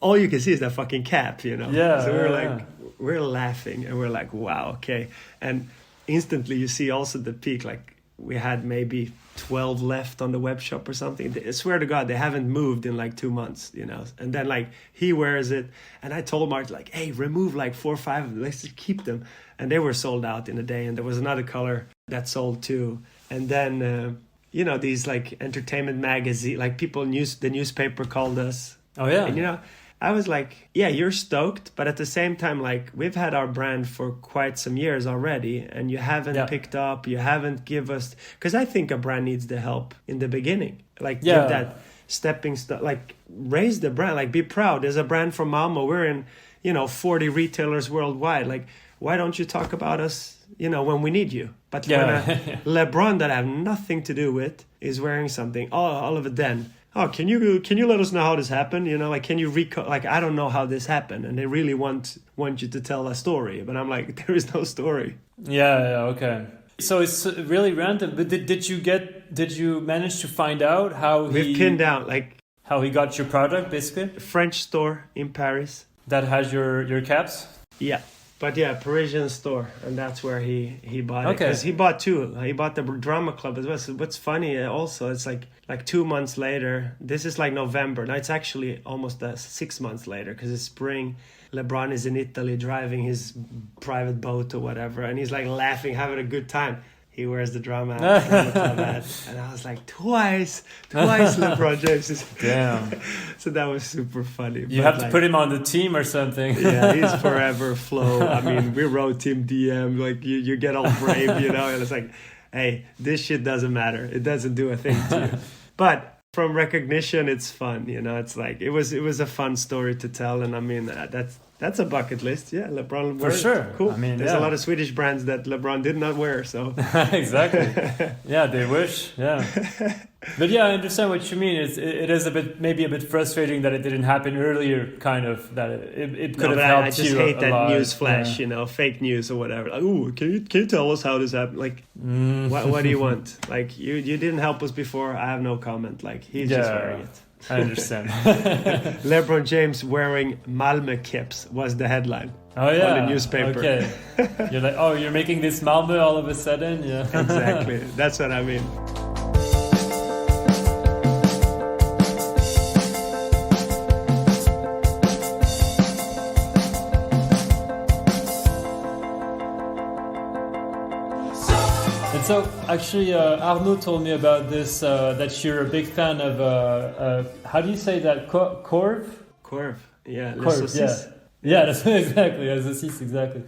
all you can see is that fucking cap, you know. Yeah, so we were yeah, like, we're laughing. And we're like, wow, okay. And instantly you see also the peak, like, we had maybe 12 left on the web shop or something. I swear to God, they haven't moved in like 2 months, you know. And then like he wears it. And I told Martin like, hey, remove like 4 or 5 of them. Let's just keep them. And they were sold out in a day. And there was another color that sold too. And then, you know, these like entertainment magazine, like the newspaper called us. Oh, yeah. And, you know, I was like, yeah, you're stoked, but at the same time, like, we've had our brand for quite some years already, and you haven't picked up, you haven't give us, because I think a brand needs the help in the beginning, like give that stepping stone, like raise the brand, like be proud. There's a brand from Malmö. We're in, you know, 40 retailers worldwide. Like, why don't you talk about us, you know, when we need you? But when a LeBron that I have nothing to do with is wearing something, all of it then. Oh, can you let us know how this happened? You know, like, can you like, I don't know how this happened, and they really want you to tell a story, but I'm like, there is no story. Yeah, okay. So it's really random. But did you manage to find out how We've pinned down like how he got your product, basically? French store in Paris That has your caps? Yeah. But yeah, Parisian store, and that's where he bought it. Okay. Because he bought two. He bought the drama club as well. So what's funny also, it's like 2 months later. This is like November. Now it's actually almost 6 months later because it's spring. LeBron is in Italy driving his private boat or whatever, and he's like laughing, having a good time. He wears the drama club hat. And I was like, twice LeBron James. Damn. So that was super funny. You have to put him on the team or something. Yeah, he's forever Flo. I mean, we wrote him DM, like you get all brave, you know, and it's like, hey, this shit doesn't matter. It doesn't do a thing to you. But from recognition, it's fun, you know. It's like it was a fun story to tell, and I mean that's a bucket list. Yeah, LeBron For wears sure. It. Cool. I mean, there's a lot of Swedish brands that LeBron did not wear, so exactly. Yeah, they wish. Yeah. But yeah, I understand what you mean. It is maybe a bit frustrating that it didn't happen earlier. Kind of that it could have helped you. I just hate that lot. news flash, you know, fake news or whatever. Like, ooh, can you tell us how this happened? Like, what do you want? Like, you didn't help us before. I have no comment. Like, he's just wearing it. I understand. LeBron James wearing Malmö caps was the headline. Oh yeah, on the newspaper. Okay, you're like, oh, you're making this Malmö all of a sudden, yeah. Exactly, that's what I mean. And so, actually, Arnaud told me about this, that you're a big fan of, how do you say that, Korv? Korv, yeah. Korv, yeah, that's exactly, exactly.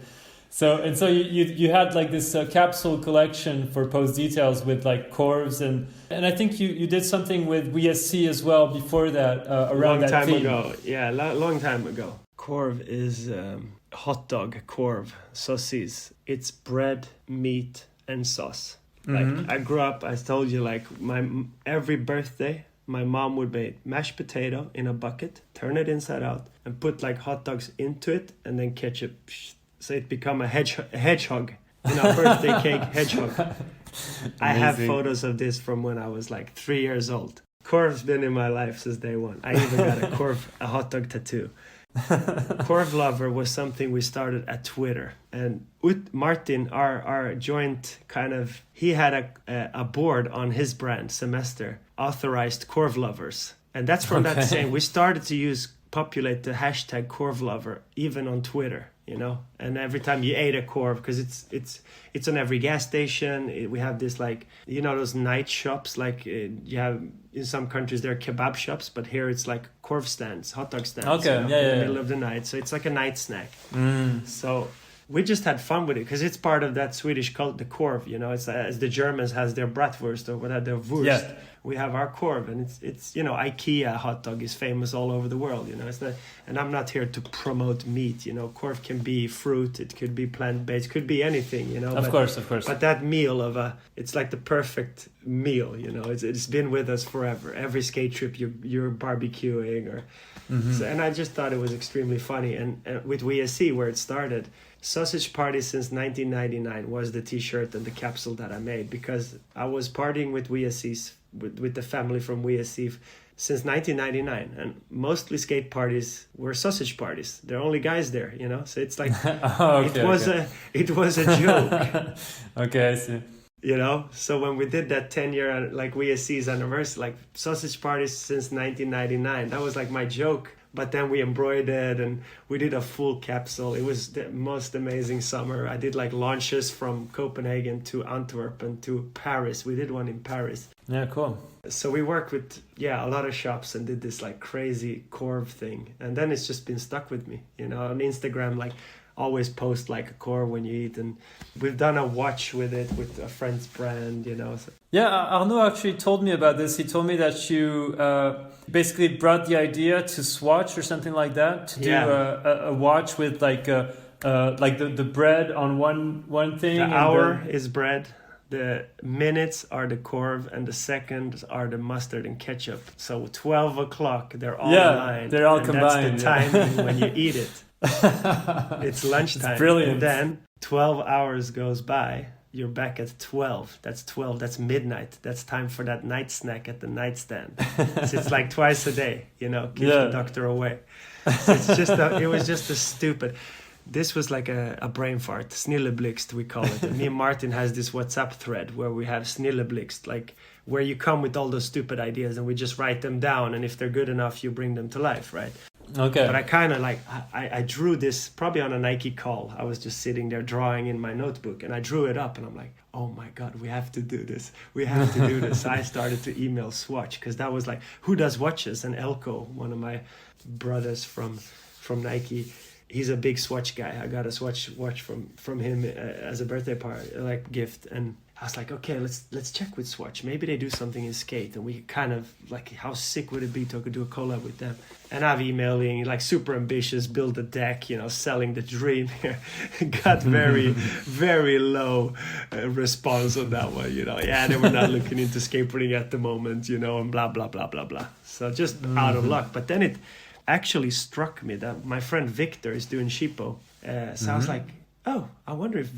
So you had like this capsule collection for Post Details with like Korvs, and I think you did something with WSC as well before that, around that theme. Long time ago. Korv is hot dog, Korv, sauces. It's bread, meat, and sauce. Like, I grew up, I told you, like, every birthday my mom would make mashed potato in a bucket, turn it inside out, and put like hot dogs into it, and then ketchup, so it become a hedgehog, you know, birthday cake hedgehog. I have photos of this from when I was like 3 years old. Korv's been in my life since day one. I even got a hot dog tattoo. Korv Lover was something we started at Twitter. And with Martin, our joint kind of, he had a board on his brand, Semester, authorized Korv Lovers. And that's from that saying, we started to populate the hashtag Korv Lover, even on Twitter, you know? And every time you ate a Korv, because it's on every gas station, we have this like, you know, those night shops, like you have, in some countries there are kebab shops, but here it's like Korv stands, hot dog stands, okay, you know, in the middle of the night. So it's like a night snack. So we just had fun with it because it's part of that Swedish cult, the Korv, you know, it's as the Germans has their bratwurst or whatever, their Wurst. Yeah. We have our Korv, and it's you know, a.k.a. hot dog is famous all over the world, you know. It's not, and I'm not here to promote meat, you know. Korv can be fruit, it could be plant-based, could be anything, you know. Of course. But that meal it's like the perfect meal, you know. It's been with us forever. Every skate trip you're barbecuing or, so, and I just thought it was extremely funny. And with WSC, where it started, Sausage Party since 1999 was the T-shirt and the capsule that I made, because I was partying with WSC's with the family from WSC since 1999, and mostly skate parties were sausage parties. There are only guys there, you know. So it's like it was a joke. Okay, I see. You know, so when we did that 10-year like WSC's anniversary, like sausage parties since 1999, that was like my joke. But then we embroidered and we did a full capsule. It was the most amazing summer. I did like launches from Copenhagen to Antwerp and to Paris. We did one in Paris. Yeah, cool. So we worked with, a lot of shops and did this like crazy Korv thing. And then it's just been stuck with me, you know, on Instagram, like always post like a Korv when you eat. And we've done a watch with it with a friend's brand, you know. So. Yeah, Arnaud actually told me about this. He told me that you basically brought the idea to Swatch or something like that to do a watch with like the bread on one thing. The hour is bread. The minutes are the Korv and the seconds are the mustard and ketchup. So 12 o'clock, they're all aligned. They're all combined. That's the timing when you eat it. It's lunchtime. It's brilliant. And then 12 hours goes by. You're back at 12. That's 12. That's midnight. That's time for that night snack at the nightstand. So it's like twice a day, you know, keep the doctor away. So it's just it was just a stupid. This was like a brain fart, snilleblixt we call it. And me and Martin has this WhatsApp thread where we have snilleblixt, like where you come with all those stupid ideas and we just write them down, and if they're good enough, you bring them to life, right? Okay. But I kind of like, I drew this probably on a Nike call. I was just sitting there drawing in my notebook and I drew it up and I'm like, oh my God, we have to do this. We have to do this. So I started to email Swatch because that was like, who does watches? And Elko, one of my brothers from Nike, he's a big Swatch guy. I got a Swatch watch from him as a birthday party, like gift. And I was like, okay, let's check with Swatch. Maybe they do something in skate, and we kind of like, how sick would it be to do a collab with them? And I've emailing like super ambitious, build a deck, you know, selling the dream here. Got very, very low response on that one, you know. Yeah, they were not looking into skateboarding at the moment, you know, and blah blah blah blah blah. So just out of luck. But then it actually struck me that my friend Victor is doing Shippo. So I was like, oh, I wonder if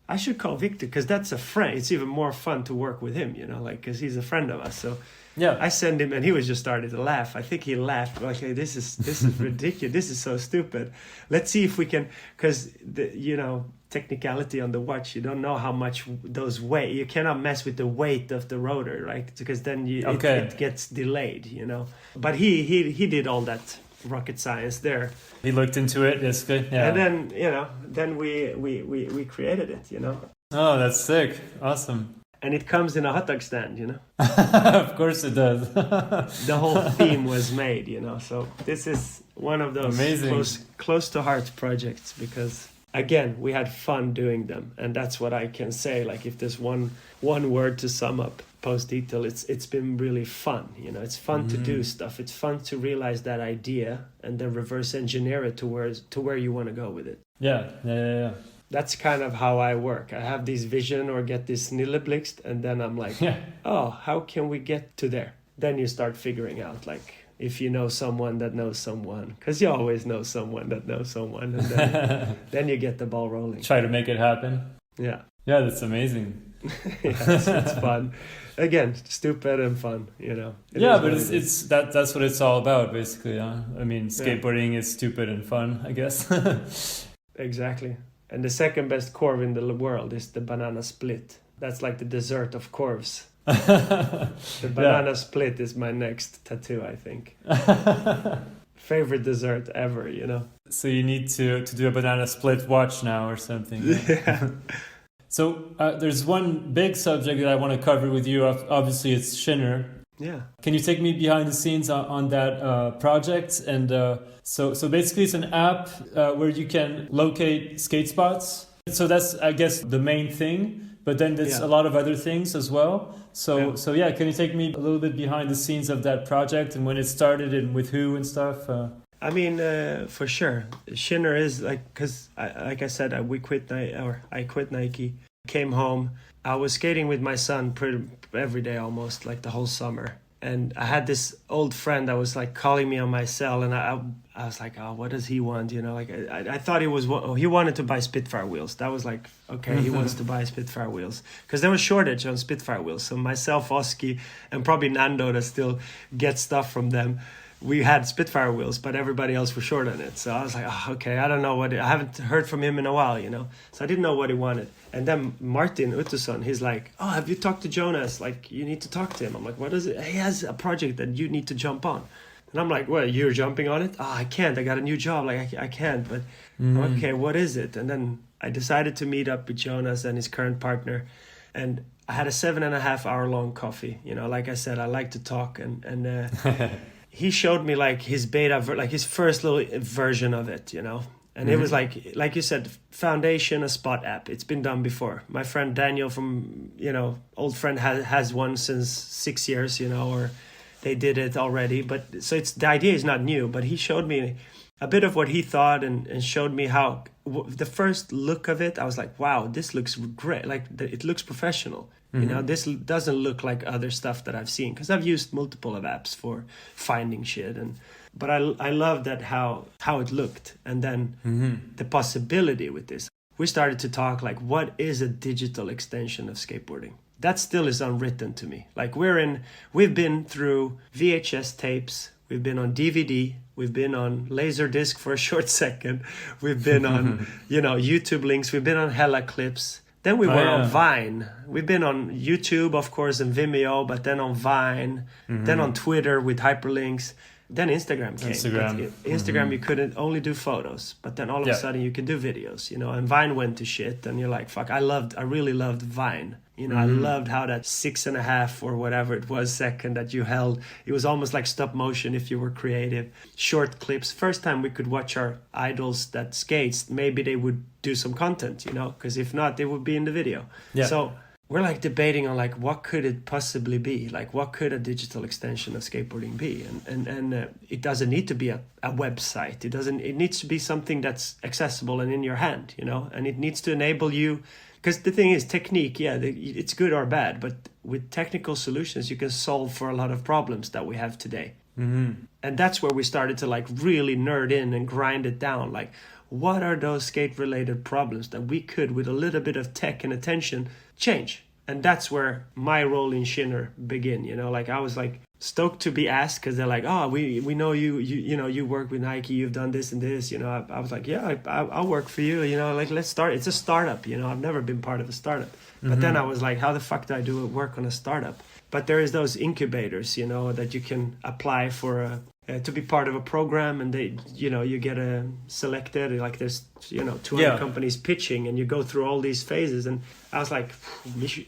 I should call Victor, because that's a friend. It's even more fun to work with him, you know, like, because he's a friend of us. So I send him, and he was just starting to laugh. I think he laughed like, hey, this is ridiculous. This is so stupid. Let's see if we can, because you know, technicality on the watch, you don't know how much those weigh. You cannot mess with the weight of the rotor, right? Because then it gets delayed, you know. But he did all that rocket science there. He looked into it. That's good. Yeah. And then, you know, we created it, you know. Oh, that's sick. Awesome. And it comes in a hot dog stand, you know. Of course it does. The whole theme was made, you know. So this is one of those close to heart projects, because again, we had fun doing them, and that's what I can say. Like, if there's one word to sum up Post Detail, it's been really fun. You know, it's fun to do stuff. It's fun to realize that idea and then reverse engineer it to where you want to go with it. Yeah. That's kind of how I work. I have this vision or get this snilleblixt, and then I'm like, oh, how can we get to there? Then you start figuring out, like, if you know someone that knows someone, because you always know someone that knows someone, and then you get the ball rolling. Try to make it happen. Yeah, that's amazing. It's fun. Again, stupid and fun, you know. But that's what it's all about, basically. I mean, skateboarding is stupid and fun, I guess. Exactly. And the second best Korv in the world is the banana split. That's like the dessert of Korvs. The banana split is my next tattoo, I think. Favorite dessert ever, you know. So you need to do a banana split watch now or something. Yeah. So there's one big subject that I want to cover with you. Obviously, it's Shinner. Yeah. Can you take me behind the scenes on that project? And so basically, it's an app where you can locate skate spots. So that's, I guess, the main thing. But then there's a lot of other things as well. So can you take me a little bit behind the scenes of that project and when it started and with who and stuff? I mean, for sure. Shinner is like, because like I said, I quit Nike, came home. I was skating with my son pretty every day almost, like the whole summer. And I had this old friend that was like calling me on my cell, and I was like, oh, what does he want? You know, like I thought he wanted to buy Spitfire wheels. That was like, okay, he wants to buy Spitfire wheels because there was shortage on Spitfire wheels. So myself, Oski, and probably Nando that still gets stuff from them, we had Spitfire wheels, but everybody else was short on it. So I was like, oh, okay, I don't know I haven't heard from him in a while, you know. So I didn't know what he wanted. And then Martin Ottosson, he's like, oh, have you talked to Jonas? Like, you need to talk to him. I'm like, what is it? He has a project that you need to jump on. And I'm like, well, you're jumping on it? Oh, I can't. I got a new job. Like, I can't. But okay, what is it? And then I decided to meet up with Jonas and his current partner. And I had a 7.5 hour long coffee. You know, like I said, I like to talk. And he showed me like his beta, like his first little version of it, you know. And it was like you said, foundation, a spot app. It's been done before. My friend Daniel from, you know, old friend has one since 6 years, you know, or they did it already. But so the idea is not new, but he showed me a bit of what he thought and showed me how the first look of it, I was like, wow, this looks great. Like it looks professional. You know, this doesn't look like other stuff that I've seen because I've used multiple of apps for finding shit. But I love that how it looked. And then the possibility with this. We started to talk like, what is a digital extension of skateboarding? That still is unwritten to me. Like we've been through VHS tapes. We've been on DVD. We've been on Laserdisc for a short second. We've been on, you know, YouTube links. We've been on hella clips. Then we were on Vine. We've been on YouTube, of course, and Vimeo, but then on Vine, then on Twitter with hyperlinks. Then Instagram came. Instagram, you couldn't only do photos, but then all of a sudden you could do videos, you know, and Vine went to shit. And you're like, fuck, I really loved Vine. You know, I loved how that 6.5 or whatever it was second that you held. It was almost like stop motion if you were creative. Short clips. First time we could watch our idols that skates, maybe they would do some content, you know, because if not, they would be in the video. Yeah. So we're like debating on like, what could it possibly be? Like, what could a digital extension of skateboarding be? And it doesn't need to be a website. It needs to be something that's accessible and in your hand, you know, and it needs to enable you. Because the thing is, technique, it's good or bad, but with technical solutions, you can solve for a lot of problems that we have today. And that's where we started to like really nerd in and grind it down. Like, what are those skate-related problems that we could, with a little bit of tech and attention, change? And that's where my role in Shinner began. You know, like I was like stoked to be asked because they're like, oh, we know you know, you work with Nike, you've done this and this. You know, I was like, yeah, I'll work for you. You know, like let's start. It's a startup. You know, I've never been part of a startup. But then I was like, how the fuck do I do work on a startup? But there is those incubators, you know, that you can apply for to be part of a program, and they, you know, you get selected. Like there's, you know, 200 companies pitching, and you go through all these phases. And I was like,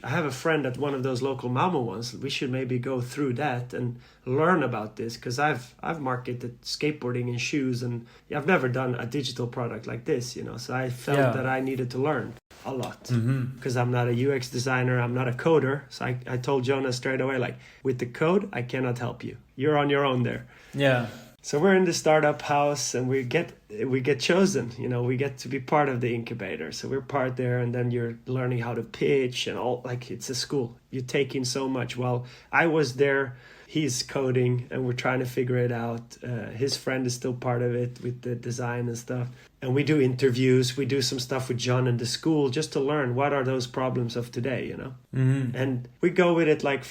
I have a friend at one of those local Malmö ones. We should maybe go through that and learn about this, because I've marketed skateboarding and shoes, and I've never done a digital product like this, you know. So I felt that I needed to learn a lot, because I'm not a UX designer, I'm not a coder. So I told Jonas straight away, like, with the code, I cannot help you. You're on your own there. Yeah. So we're in the startup house, and we get we get chosen, we get to be part of the incubator. So we're part there, and then you're learning how to pitch and all, like it's a school. You take in so much. Well, I was there, he's coding and we're trying to figure it out. His friend is still part of it with the design and stuff. And we do interviews, we do some stuff with John and the school just to learn what are those problems of today, And we go with it like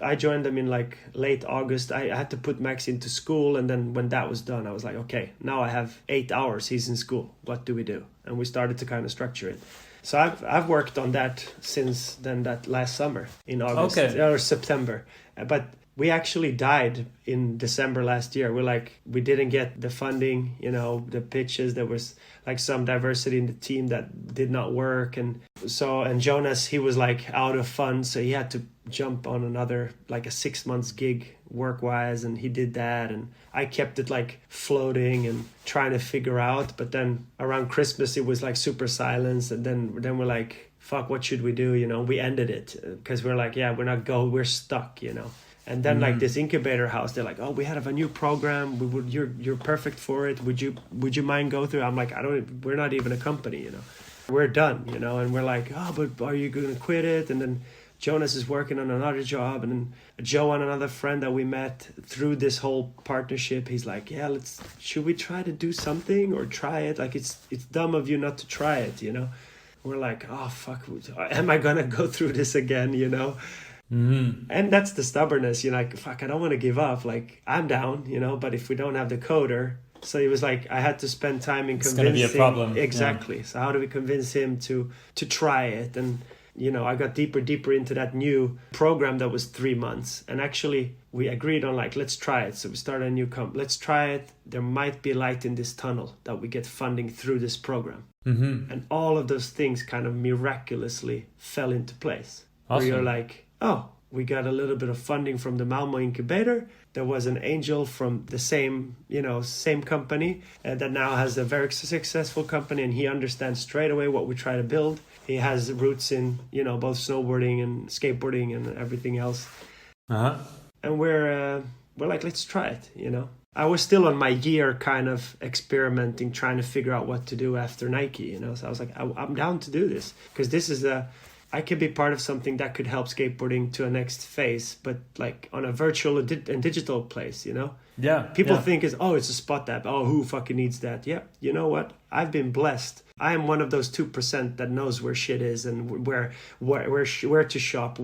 I joined them in like late August. I had to put Max into school, and then when that was done, I was like, okay, now I have 8 hours, he's in school. What do we do? And we started to kind of structure it. So I've worked on that since then, that last summer in August or September. But we actually died in December last year. We didn't get the funding, the pitches. There was like some diversity in the team that did not work. And Jonas, he was like out of funds. So he had to jump on another, like a 6 months gig work wise. And he did that. And I kept it like floating and trying to figure out. But then around Christmas, it was like super silence. And then we're like, fuck, what should we do? We ended it because we're like, yeah, we're stuck, And then like this incubator house, they're like, oh, we have a new program. You're perfect for it. Would you mind go through? I'm like, we're not even a company, We're done, and we're like, oh, but are you going to quit it? And then Jonas is working on another job, and then Joe and another friend that we met through this whole partnership, he's like, yeah, should we try to do something or try it? Like it's dumb of you not to try it, We're like, oh fuck, am I gonna go through this again, And that's the stubbornness, like, fuck, I don't want to give up. Like, I'm down, but if we don't have the coder. So it was like, I had to spend time in convincing. It's going to be a problem. Exactly. Yeah. So how do we convince him to try it? And, I got deeper into that new program that was 3 months. And actually, we agreed on like, let's try it. So we started a new let's try it. There might be light in this tunnel that we get funding through this program. Mm-hmm. And all of those things kind of miraculously fell into place. Awesome. Where you're like, oh, we got a little bit of funding from the Malmö incubator. There was an angel from the same company that now has a very successful company, and he understands straight away what we try to build. He has roots in, both snowboarding and skateboarding and everything else. Uh-huh. And we're like, let's try it, I was still on my year kind of experimenting, trying to figure out what to do after Nike, So I was like, I'm down to do this because this is I could be part of something that could help skateboarding to a next phase, but like on a virtual and digital place, Yeah. People think it's a spot app. Oh, who fucking needs that? Yeah. You know what? I've been blessed. I am one of those 2% that knows where shit is and where to shop,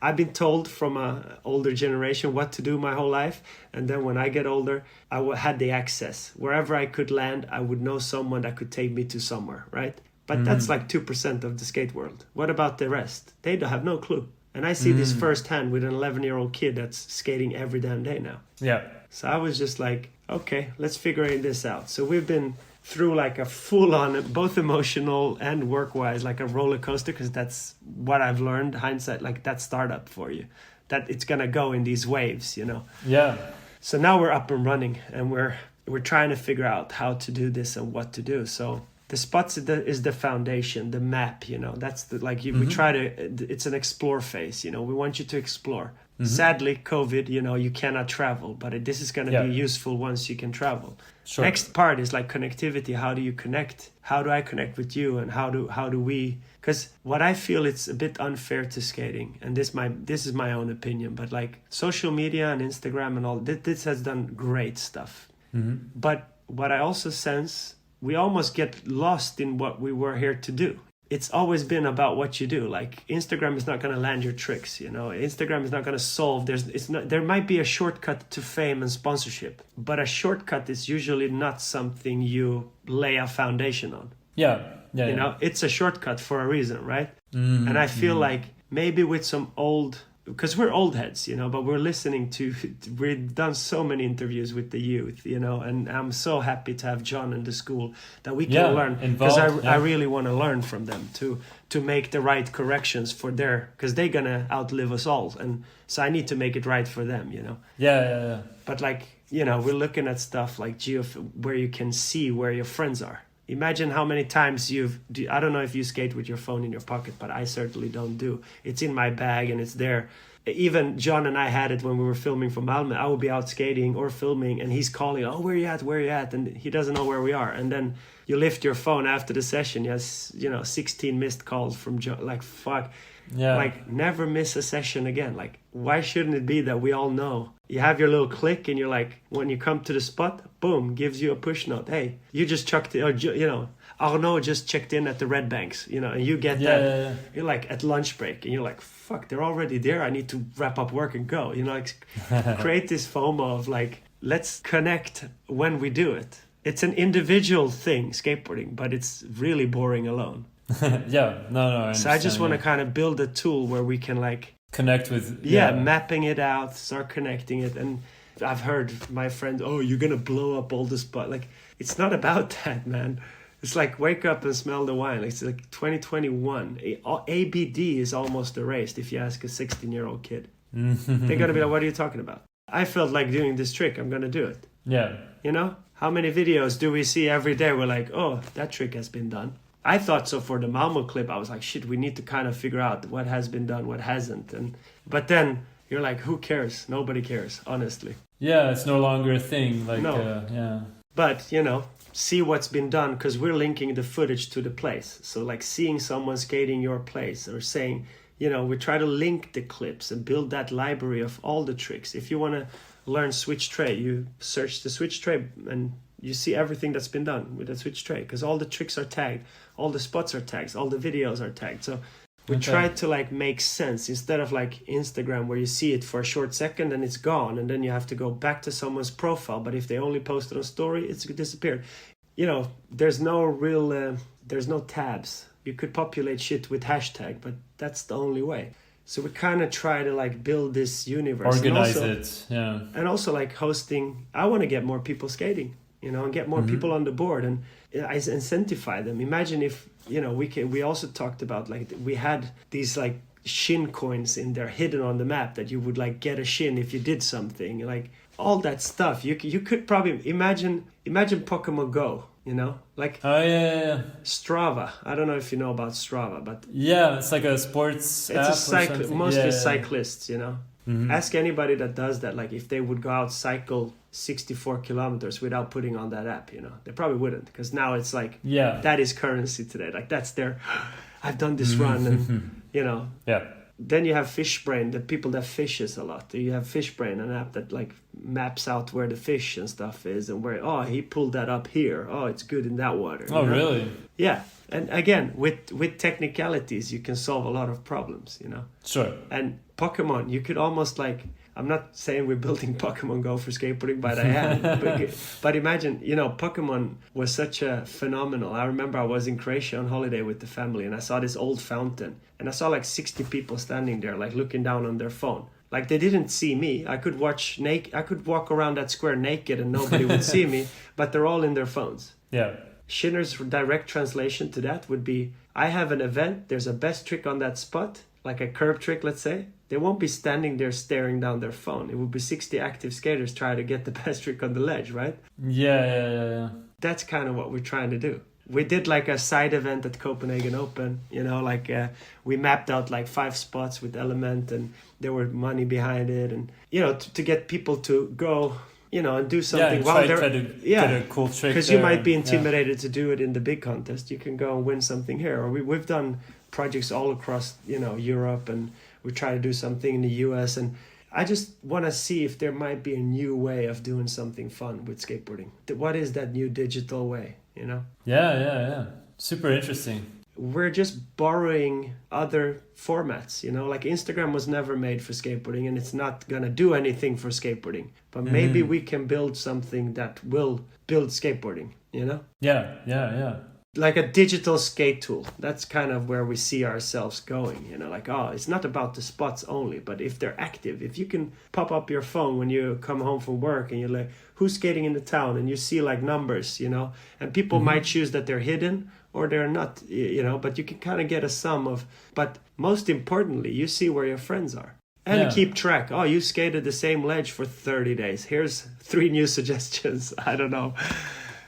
I've been told from a older generation what to do my whole life. And then when I get older, I had the access. Wherever I could land, I would know someone that could take me to somewhere, right? But that's like 2% of the skate world. What about the rest? They don't have no clue. And I see this firsthand with an 11-year-old kid that's skating every damn day now. Yeah. So I was just like, okay, let's figure this out. So we've been through like a full-on, both emotional and work-wise, like a roller coaster, because that's what I've learned, hindsight, like that startup for you, that it's going to go in these waves, Yeah. So now we're up and running, and we're trying to figure out how to do this and what to do. So the spots is the foundation, the map, that's the, like, we try to, it's an explore phase, we want you to explore. Mm-hmm. Sadly, COVID, you cannot travel, but this is going to be useful once you can travel. Sure. Next part is like connectivity. How do you connect? How do I connect with you? And how do we, because what I feel it's a bit unfair to skating, and this is my own opinion, but like social media and Instagram and all, this has done great stuff. Mm-hmm. But what I also sense, we almost get lost in what we were here to do. It's always been about what you do. Like Instagram is not going to land your tricks, Instagram is not going to solve. There might be a shortcut to fame and sponsorship, but a shortcut is usually not something you lay a foundation on. Yeah. It's a shortcut for a reason, right? Mm-hmm. And I feel like maybe with some because we're old heads, but we're listening we've done so many interviews with the youth, and I'm so happy to have John in the school that we can learn, because I really want to learn from them to make the right corrections for because they're going to outlive us all. And so I need to make it right for them, Yeah. But like, we're looking at stuff like where you can see where your friends are. Imagine how many times I don't know if you skate with your phone in your pocket, but I certainly don't do. It's in my bag and it's there. even John and I had it when we were filming for Malmö. I would be out skating or filming, and he's calling, "Oh, where you at?" And he doesn't know where we are. And then you lift your phone after the session. He has, 16 missed calls from John. Like, fuck. Yeah. Like, never miss a session again. Like, why shouldn't it be that we all know? You have your little click, and you're like, when you come to the spot, boom, gives you a push note. Hey, you just chucked it, or, Arnaud just checked in at the Red Banks, and you get that. Yeah. You're like at lunch break, and you're like, fuck, they're already there. I need to wrap up work and go. Create this FOMO of like, let's connect when we do it. It's an individual thing, skateboarding, but it's really boring alone. Yeah, no. So I just want to kind of build a tool where we can like connect with. Mapping it out, start connecting it. And I've heard my friends, "Oh, you're gonna blow up all the spot." Like, it's not about that, man. It's like, wake up and smell the wine. It's like 2021. ABD is almost erased if you ask a 16-year-old kid. They're gonna be like, "What are you talking about?" I felt like doing this trick. I'm gonna do it. Yeah. How many videos do we see every day? We're like, "Oh, that trick has been done." I thought so for the Malmö clip. I was like, shit, we need to kind of figure out what has been done, what hasn't. But then you're like, who cares? Nobody cares, honestly. Yeah, it's no longer a thing. Like, no. Yeah. But, see what's been done, because we're linking the footage to the place. So like seeing someone skating your place, or saying, we try to link the clips and build that library of all the tricks. If you want to learn switch tray, you search the switch tray and you see everything that's been done with the switch tray, because all the tricks are tagged, all the spots are tagged, all the videos are tagged. So we try to like make sense, instead of like Instagram where you see it for a short second and it's gone, and then you have to go back to someone's profile. But if they only posted on story, it's disappeared. There's no real, there's no tabs. You could populate shit with hashtag, but that's the only way. So we kind of try to like build this universe. Organize it, yeah. And also like hosting, I want to get more people skating. And get more people on the board, and I incentivize them. Imagine if, we also talked about like we had these like Shin coins in there hidden on the map that you would like get a Shin if you did something, like all that stuff. You could probably imagine Pokemon Go, like Strava. I don't know if you know about Strava, but yeah, it's like a sports it's app mostly cyclists, Ask anybody that does that, like if they would go out cycle 64 kilometers without putting on that app, they probably wouldn't, because now it's like, that is currency today. Like that's their, I've done this run, and Then you have Fishbrain, the people that fishes a lot. You have Fishbrain, an app that like maps out where the fish and stuff is, and where, he pulled that up here. Oh, it's good in that water. Oh, really? Yeah. And again, with technicalities, you can solve a lot of problems, Sure. And Pokemon, you could almost like, I'm not saying we're building Pokemon Go for skateboarding, but I am. But imagine, Pokemon was such a phenomenal. I remember I was in Croatia on holiday with the family, and I saw this old fountain, and I saw like 60 people standing there, like looking down on their phone. Like they didn't see me. I could walk around that square naked and nobody would see me, but they're all in their phones. Yeah. Shinner's direct translation to that would be, I have an event, there's a best trick on that spot, like a curb trick, let's say. They won't be standing there staring down their phone. It would be 60 active skaters trying to get the best trick on the ledge, right? Yeah. That's kind of what we're trying to do. We did like a side event at Copenhagen Open, we mapped out like 5 spots with Element, and there were money behind it, and, to get people to go, and do something while they're... try to get a cool trick. Because you might be intimidated to do it in the big contest. You can go and win something here. Or we've done projects all across, Europe, and we try to do something in the US. And I just want to see if there might be a new way of doing something fun with skateboarding. What is that new digital way, Yeah. Super interesting. We're just borrowing other formats, like Instagram was never made for skateboarding, and it's not going to do anything for skateboarding. But maybe we can build something that will build skateboarding, Yeah. Like a digital skate tool. That's kind of where we see ourselves going, it's not about the spots only, but if they're active, if you can pop up your phone when you come home from work and you're like, who's skating in the town? And you see like numbers, and people might choose that they're hidden or they're not, but you can kind of get a sum of, but most importantly, you see where your friends are. And keep track. Oh, you skated the same ledge for 30 days. Here's 3 new suggestions. I don't know.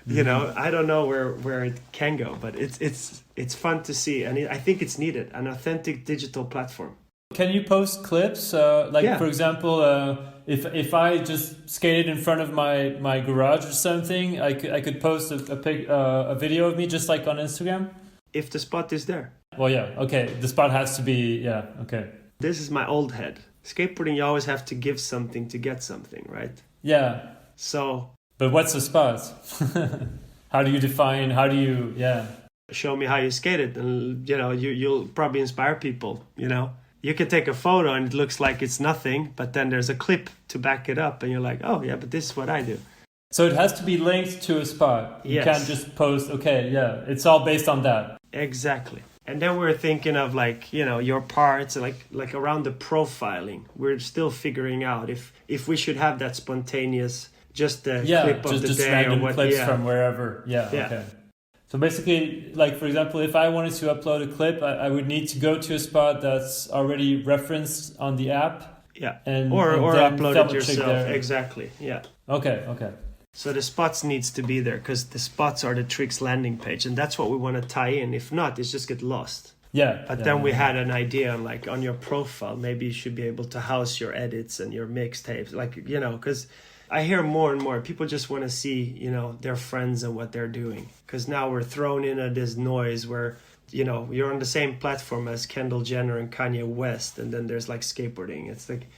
I don't know where it can go, but it's fun to see, and I think it's needed, an authentic digital platform. can you post clips? For example, if I just skated in front of my garage or something, I could post a video of me just like on Instagram. If the spot is there. Well, yeah, okay. The spot has to be, okay. This is my old head. Skateboarding, you always have to give something to get something, right? Yeah. So. But what's the spot? How do you define? Show me how you skate it, and you'll probably inspire people. You can take a photo and it looks like it's nothing, but then there's a clip to back it up, and you're like, oh yeah, but this is what I do. So it has to be linked to a spot. You can't just post. Okay, yeah, it's all based on that. Exactly. And then we're thinking of your parts, like around the profiling. We're still figuring out if we should have that spontaneous, just the clip of the day random or what. Clips from wherever. Yeah. Okay. So basically, like for example, if I wanted to upload a clip, I would need to go to a spot that's already referenced on the app. Yeah. Or upload it yourself. There. Exactly. Yeah. Okay. So the spots needs to be there because the spots are the tricks landing page, and that's what we want to tie in. If not, it's just get lost. Yeah. But then we had an idea on your profile, maybe you should be able to house your edits and your mixtapes, because I hear more and more people just want to see, their friends and what they're doing. Because now we're thrown into this noise where, you're on the same platform as Kendall Jenner and Kanye West, and then there's skateboarding. It's like.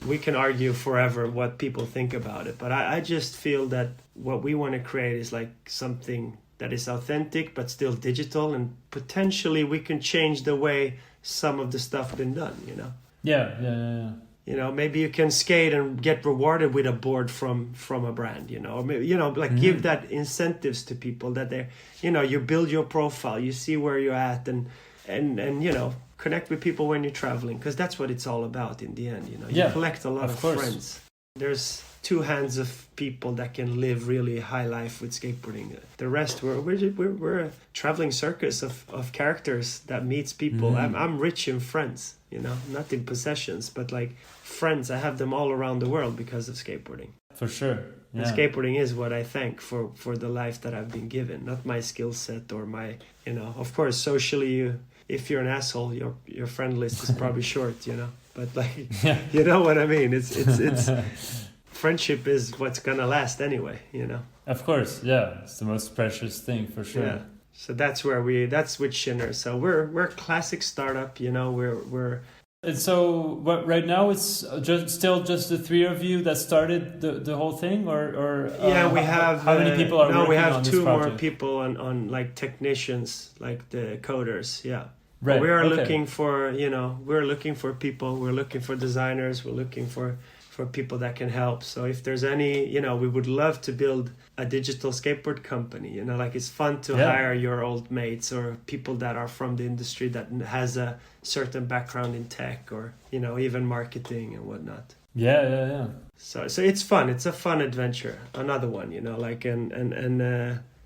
We can argue forever what people think about it, but I just feel that what we want to create is something that is authentic but still digital, and potentially we can change the way some of the stuff been done. Yeah. Maybe you can skate and get rewarded with a board from a brand. Or maybe, give that incentives to people that they, you build your profile, you see where you're at, and connect with people when you're traveling, because that's what it's all about in the end. You collect a lot of friends. There's two hands of people that can live really high life with skateboarding. The rest we're a traveling circus of characters that meets people. I'm rich in friends, not in possessions, but friends. I have them all around the world because of skateboarding. For sure. Yeah. And skateboarding is what I thank for the life that I've been given, not my skill set or my, of course, socially if you're an asshole, your friend list is probably short, But you know what I mean? It's friendship is what's gonna last anyway, Of course, yeah. It's the most precious thing for sure. Yeah. So that's with Shinner. So we're a classic startup, we're And so right now it's just the three of you that started the whole thing, or we have how many people are working on this project? No, we have two more people on technicians, the coders, yeah. Right. We are looking for, we're looking for people, we're looking for designers, we're looking for people that can help. So if there's any, we would love to build a digital skateboard company, it's fun to hire your old mates or people that are from the industry that has a certain background in tech or, even marketing and whatnot. Yeah. So it's fun. It's a fun adventure. Another one,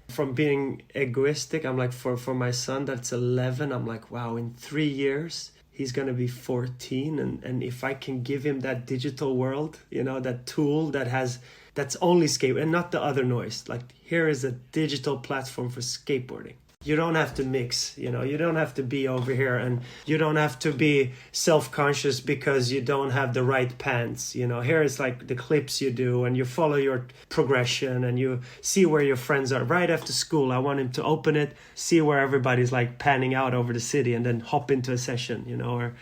from being egoistic, I'm for my son that's 11, I'm wow, in 3 years he's gonna be 14, and if I can give him that digital world, that tool that's only skate and not the other noise, here is a digital platform for skateboarding. You don't have to mix, you don't have to be over here, and you don't have to be self-conscious because you don't have the right pants. Here is the clips you do, and you follow your progression, and you see where your friends are. Right after school, I want him to open it, see where everybody's panning out over the city, and then hop into a session, or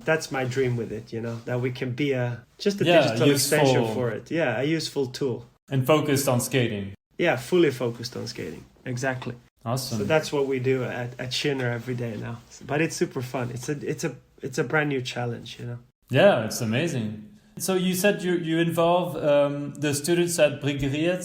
that's my dream with it, that we can be just a digital extension for it. Yeah, a useful tool. And focused on skating. Yeah, fully focused on skating. Exactly. Awesome. So that's what we do at Shinner every day now. But it's super fun. It's a brand new challenge, Yeah, it's amazing. So you said you involve the students at Bryggeriet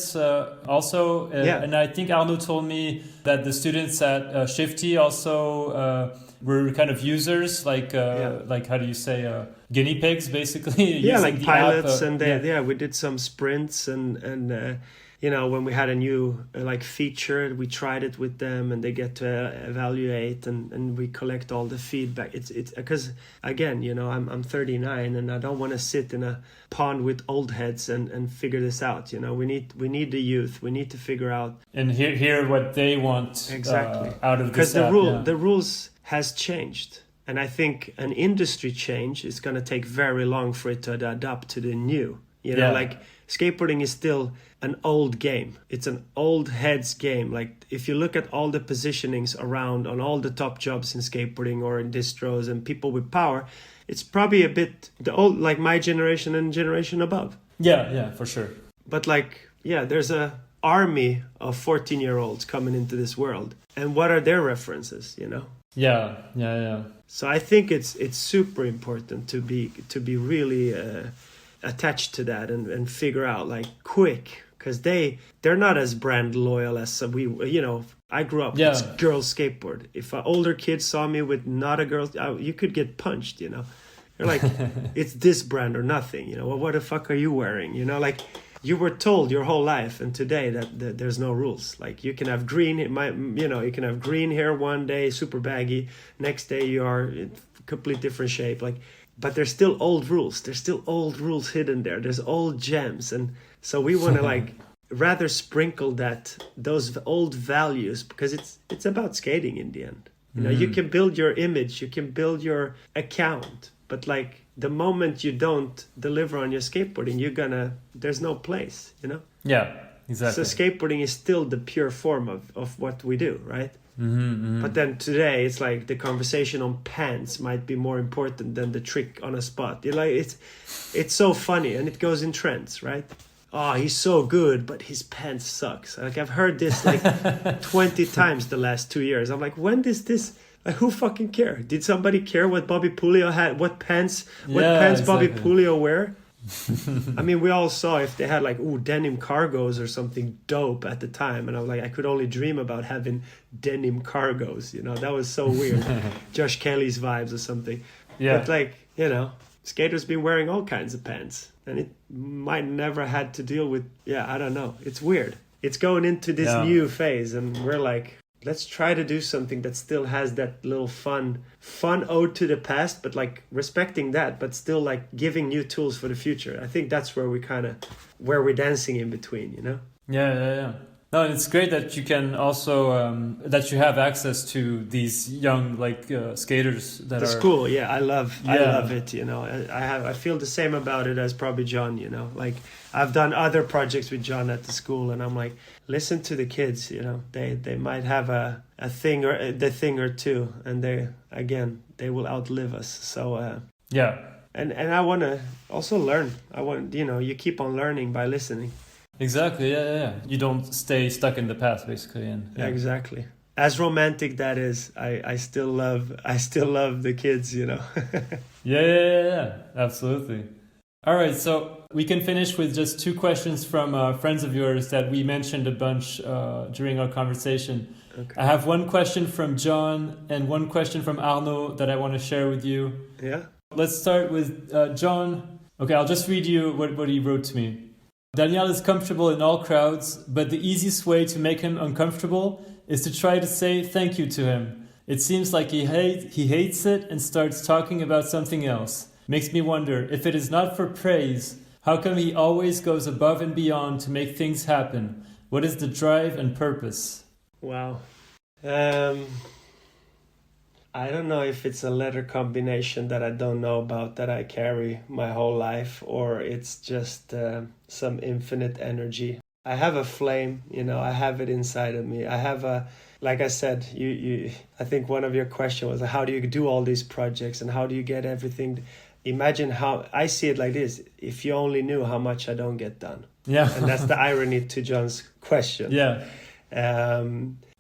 also, and I think Arno told me that the students at Shifty also were kind of users, like how do you say, guinea pigs, basically. Yeah, like pilots, and we did some sprints and. When we had a new feature, we tried it with them, and they get to evaluate, and we collect all the feedback. It's because again, I'm 39, and I don't want to sit in a pond with old heads and figure this out. We need the youth. We need to figure out and hear what they want exactly out of this. Because the rules has changed. And I think an industry change is going to take very long for it to adapt to the new. You know, like skateboarding is still an old game. It's an old heads game. Like if you look at all the positionings around on all the top jobs in skateboarding or in distros and people with power, it's probably a bit the old, like my generation and generation above. Yeah, for sure. But like, there's a army of 14-year-olds coming into this world. And what are their references, you know? Yeah. So I think it's super important to be really attached to that and figure out like quick, because they're not as brand loyal as we, you know. I grew up with girls skateboard. If an older kid saw me with not a girl, you could get punched, you know. You're like, it's this brand or nothing, you know. Well, what the fuck are you wearing, you know? Like you were told your whole life, and today that there's no rules. Like you can have green, you can have green hair one day, super baggy. Next day you are in complete different shape. Like, but there's still old rules. There's still old rules hidden there. There's old gems, and so we want to like rather sprinkle those old values, because it's about skating in the end. You know, you can build your image, you can build your account, but like the moment you don't deliver on your skateboarding, there's no place, you know? Yeah, exactly. So skateboarding is still the pure form of what we do, right? But then today it's like the conversation on pants might be more important than the trick on a spot. You're like, it's so funny, and it goes in trends, right? Oh, he's so good, but his pants sucks. Like I've heard this like 20 times the last 2 years. I'm like, when does this? Like, who fucking care? Did somebody care what Bobby Pullio had? What pants exactly. Bobby Pullio wear? I mean, we all saw if they had like denim cargos or something dope at the time, and I was like, I could only dream about having denim cargos. You know, that was so weird. Josh Kelly's vibes or something. Yeah. But like, you know, skaters been wearing all kinds of pants, and it might never had to deal with. Yeah, I don't know. It's weird. It's going into this new phase, and we're like, let's try to do something that still has that little fun ode to the past, but like respecting that, but still like giving new tools for the future. I think that's where we're dancing in between, you know? Yeah. No, it's great that you can also that you have access to these young skaters that's cool. Yeah, I love it. You know, I feel the same about it as probably John. You know, like I've done other projects with John at the school, and I'm like, listen to the kids. You know, they might have a thing or two, and they will outlive us. So and I want to also learn. You keep on learning by listening. Exactly, yeah. You don't stay stuck in the past, basically. Exactly. As romantic that is, I still love the kids, you know. Yeah, absolutely. All right, so we can finish with just 2 questions from friends of yours that we mentioned a bunch during our conversation. Okay. I have 1 question from John and 1 question from Arno that I want to share with you. Yeah. Let's start with John. Okay, I'll just read you what he wrote to me. Danijel is comfortable in all crowds, but the easiest way to make him uncomfortable is to try to say thank you to him. It seems like he hates it and starts talking about something else. Makes me wonder, if it is not for praise, how come he always goes above and beyond to make things happen? What is the drive and purpose? Wow. I don't know if it's a letter combination that I don't know about that I carry my whole life, or it's just some infinite energy. I have a flame, you know, I have it inside of me. I have like I said, I think one of your questions was, how do you do all these projects and how do you get everything? Imagine how I see it like this. If you only knew how much I don't get done. Yeah. And that's the irony to John's question. Yeah.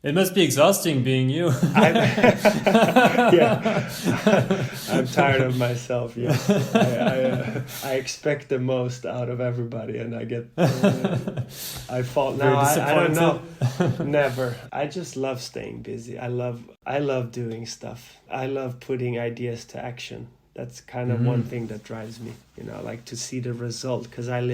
It must be exhausting being you. I'm tired of myself. Yes, I expect the most out of everybody, and I get. I fall. No, I don't know. Never. I just love staying busy. I love doing stuff. I love putting ideas to action. That's kind of one thing that drives me. You know, like to see the result, because I'm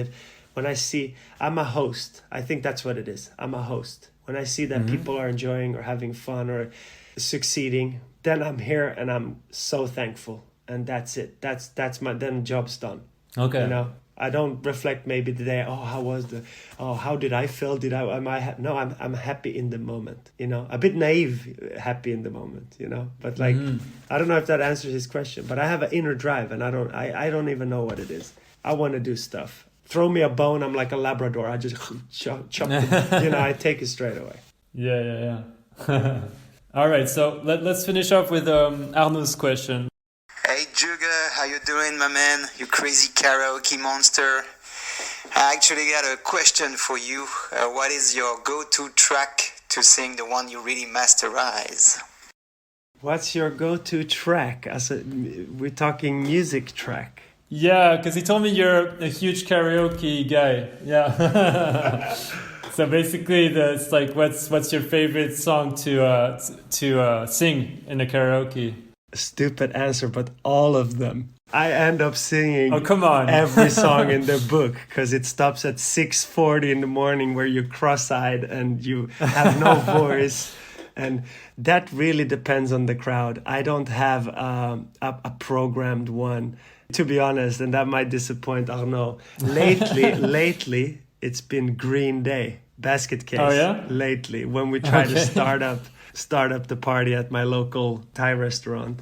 a host. I think that's what it is. I'm a host. When I see that people are enjoying or having fun or succeeding, then I'm here and I'm so thankful. And that's it. That's then job's done. Okay. You know, I don't reflect maybe the day. How did I feel? No, I'm happy in the moment. You know, a bit naive, happy in the moment. You know, but like I don't know if that answers his question. But I have an inner drive, and I don't even know what it is. I want to do stuff. Throw me a bone, I'm like a Labrador. I just chop it. You know, I take it straight away. Yeah. All right, so let's finish off with Arnaud's question. Hey Jugga, how you doing, my man? You crazy karaoke monster. I actually got a question for you. What is your go-to track to sing, the one you really masterize? What's your go-to track? We're talking music track. Yeah, because he told me you're a huge karaoke guy. Yeah. So basically, it's like, what's your favorite song to sing in a karaoke? Stupid answer, but all of them. I end up singing every song in the book because it stops at 6:40 in the morning where you're cross-eyed and you have no voice. And that really depends on the crowd. I don't have a programmed one, to be honest, and that might disappoint Arnaud. Lately, it's been Green Day, Basket Case. Oh, yeah? Lately, when we try to start up the party at my local Thai restaurant.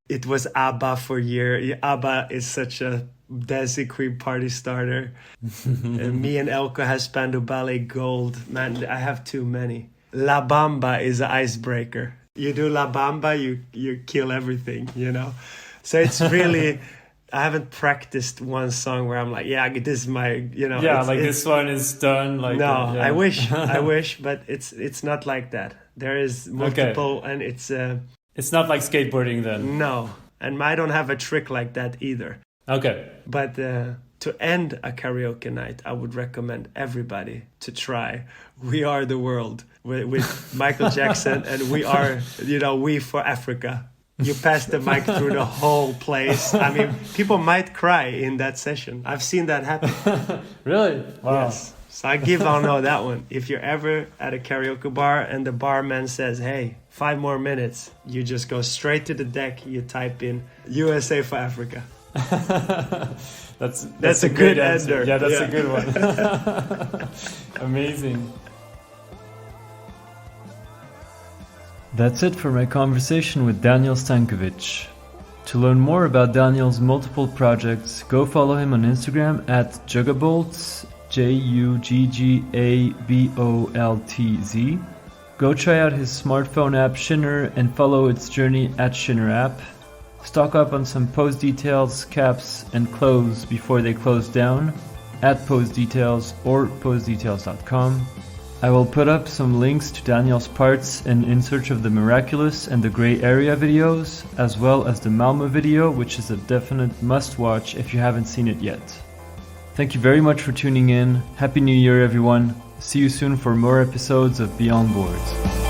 It was ABBA for years. ABBA is such a Desi Queen party starter. And me and Elko has Spandau Ballet Gold. Man, I have too many. La Bamba is an icebreaker. You do La Bamba, you kill everything, you know? So it's really... I haven't practiced one song where I'm like, yeah, this is my, you know. Yeah, this one is done. Like no, yeah. I wish, but it's not like that. There is multiple, and it's not like skateboarding then. No, and I don't have a trick like that either. Okay. But to end a karaoke night, I would recommend everybody to try "We Are the World" with Michael Jackson, and we are, we for Africa. You pass the mic through the whole place. I mean, people might cry in that session. I've seen that happen. Really? Wow. Yes. So I give Arnaud that one. If you're ever at a karaoke bar and the barman says, hey, 5 more minutes, you just go straight to the deck. You type in USA for Africa. That's a good answer. ender. Yeah, that's a good one. Amazing. That's it for my conversation with Danijel Stankovic. To learn more about Daniel's multiple projects, go follow him on Instagram at Juggaboltz, Juggaboltz. Go try out his smartphone app Shinner and follow its journey at Shinner app. Stock up on some pose details, caps, and clothes before they close down at Pose Details or posedetails.com. I will put up some links to Daniel's parts in In Search of the Miraculous and the Grey Area videos, as well as the Malmö video, which is a definite must-watch if you haven't seen it yet. Thank you very much for tuning in. Happy New Year, everyone. See you soon for more episodes of Beyond Boards.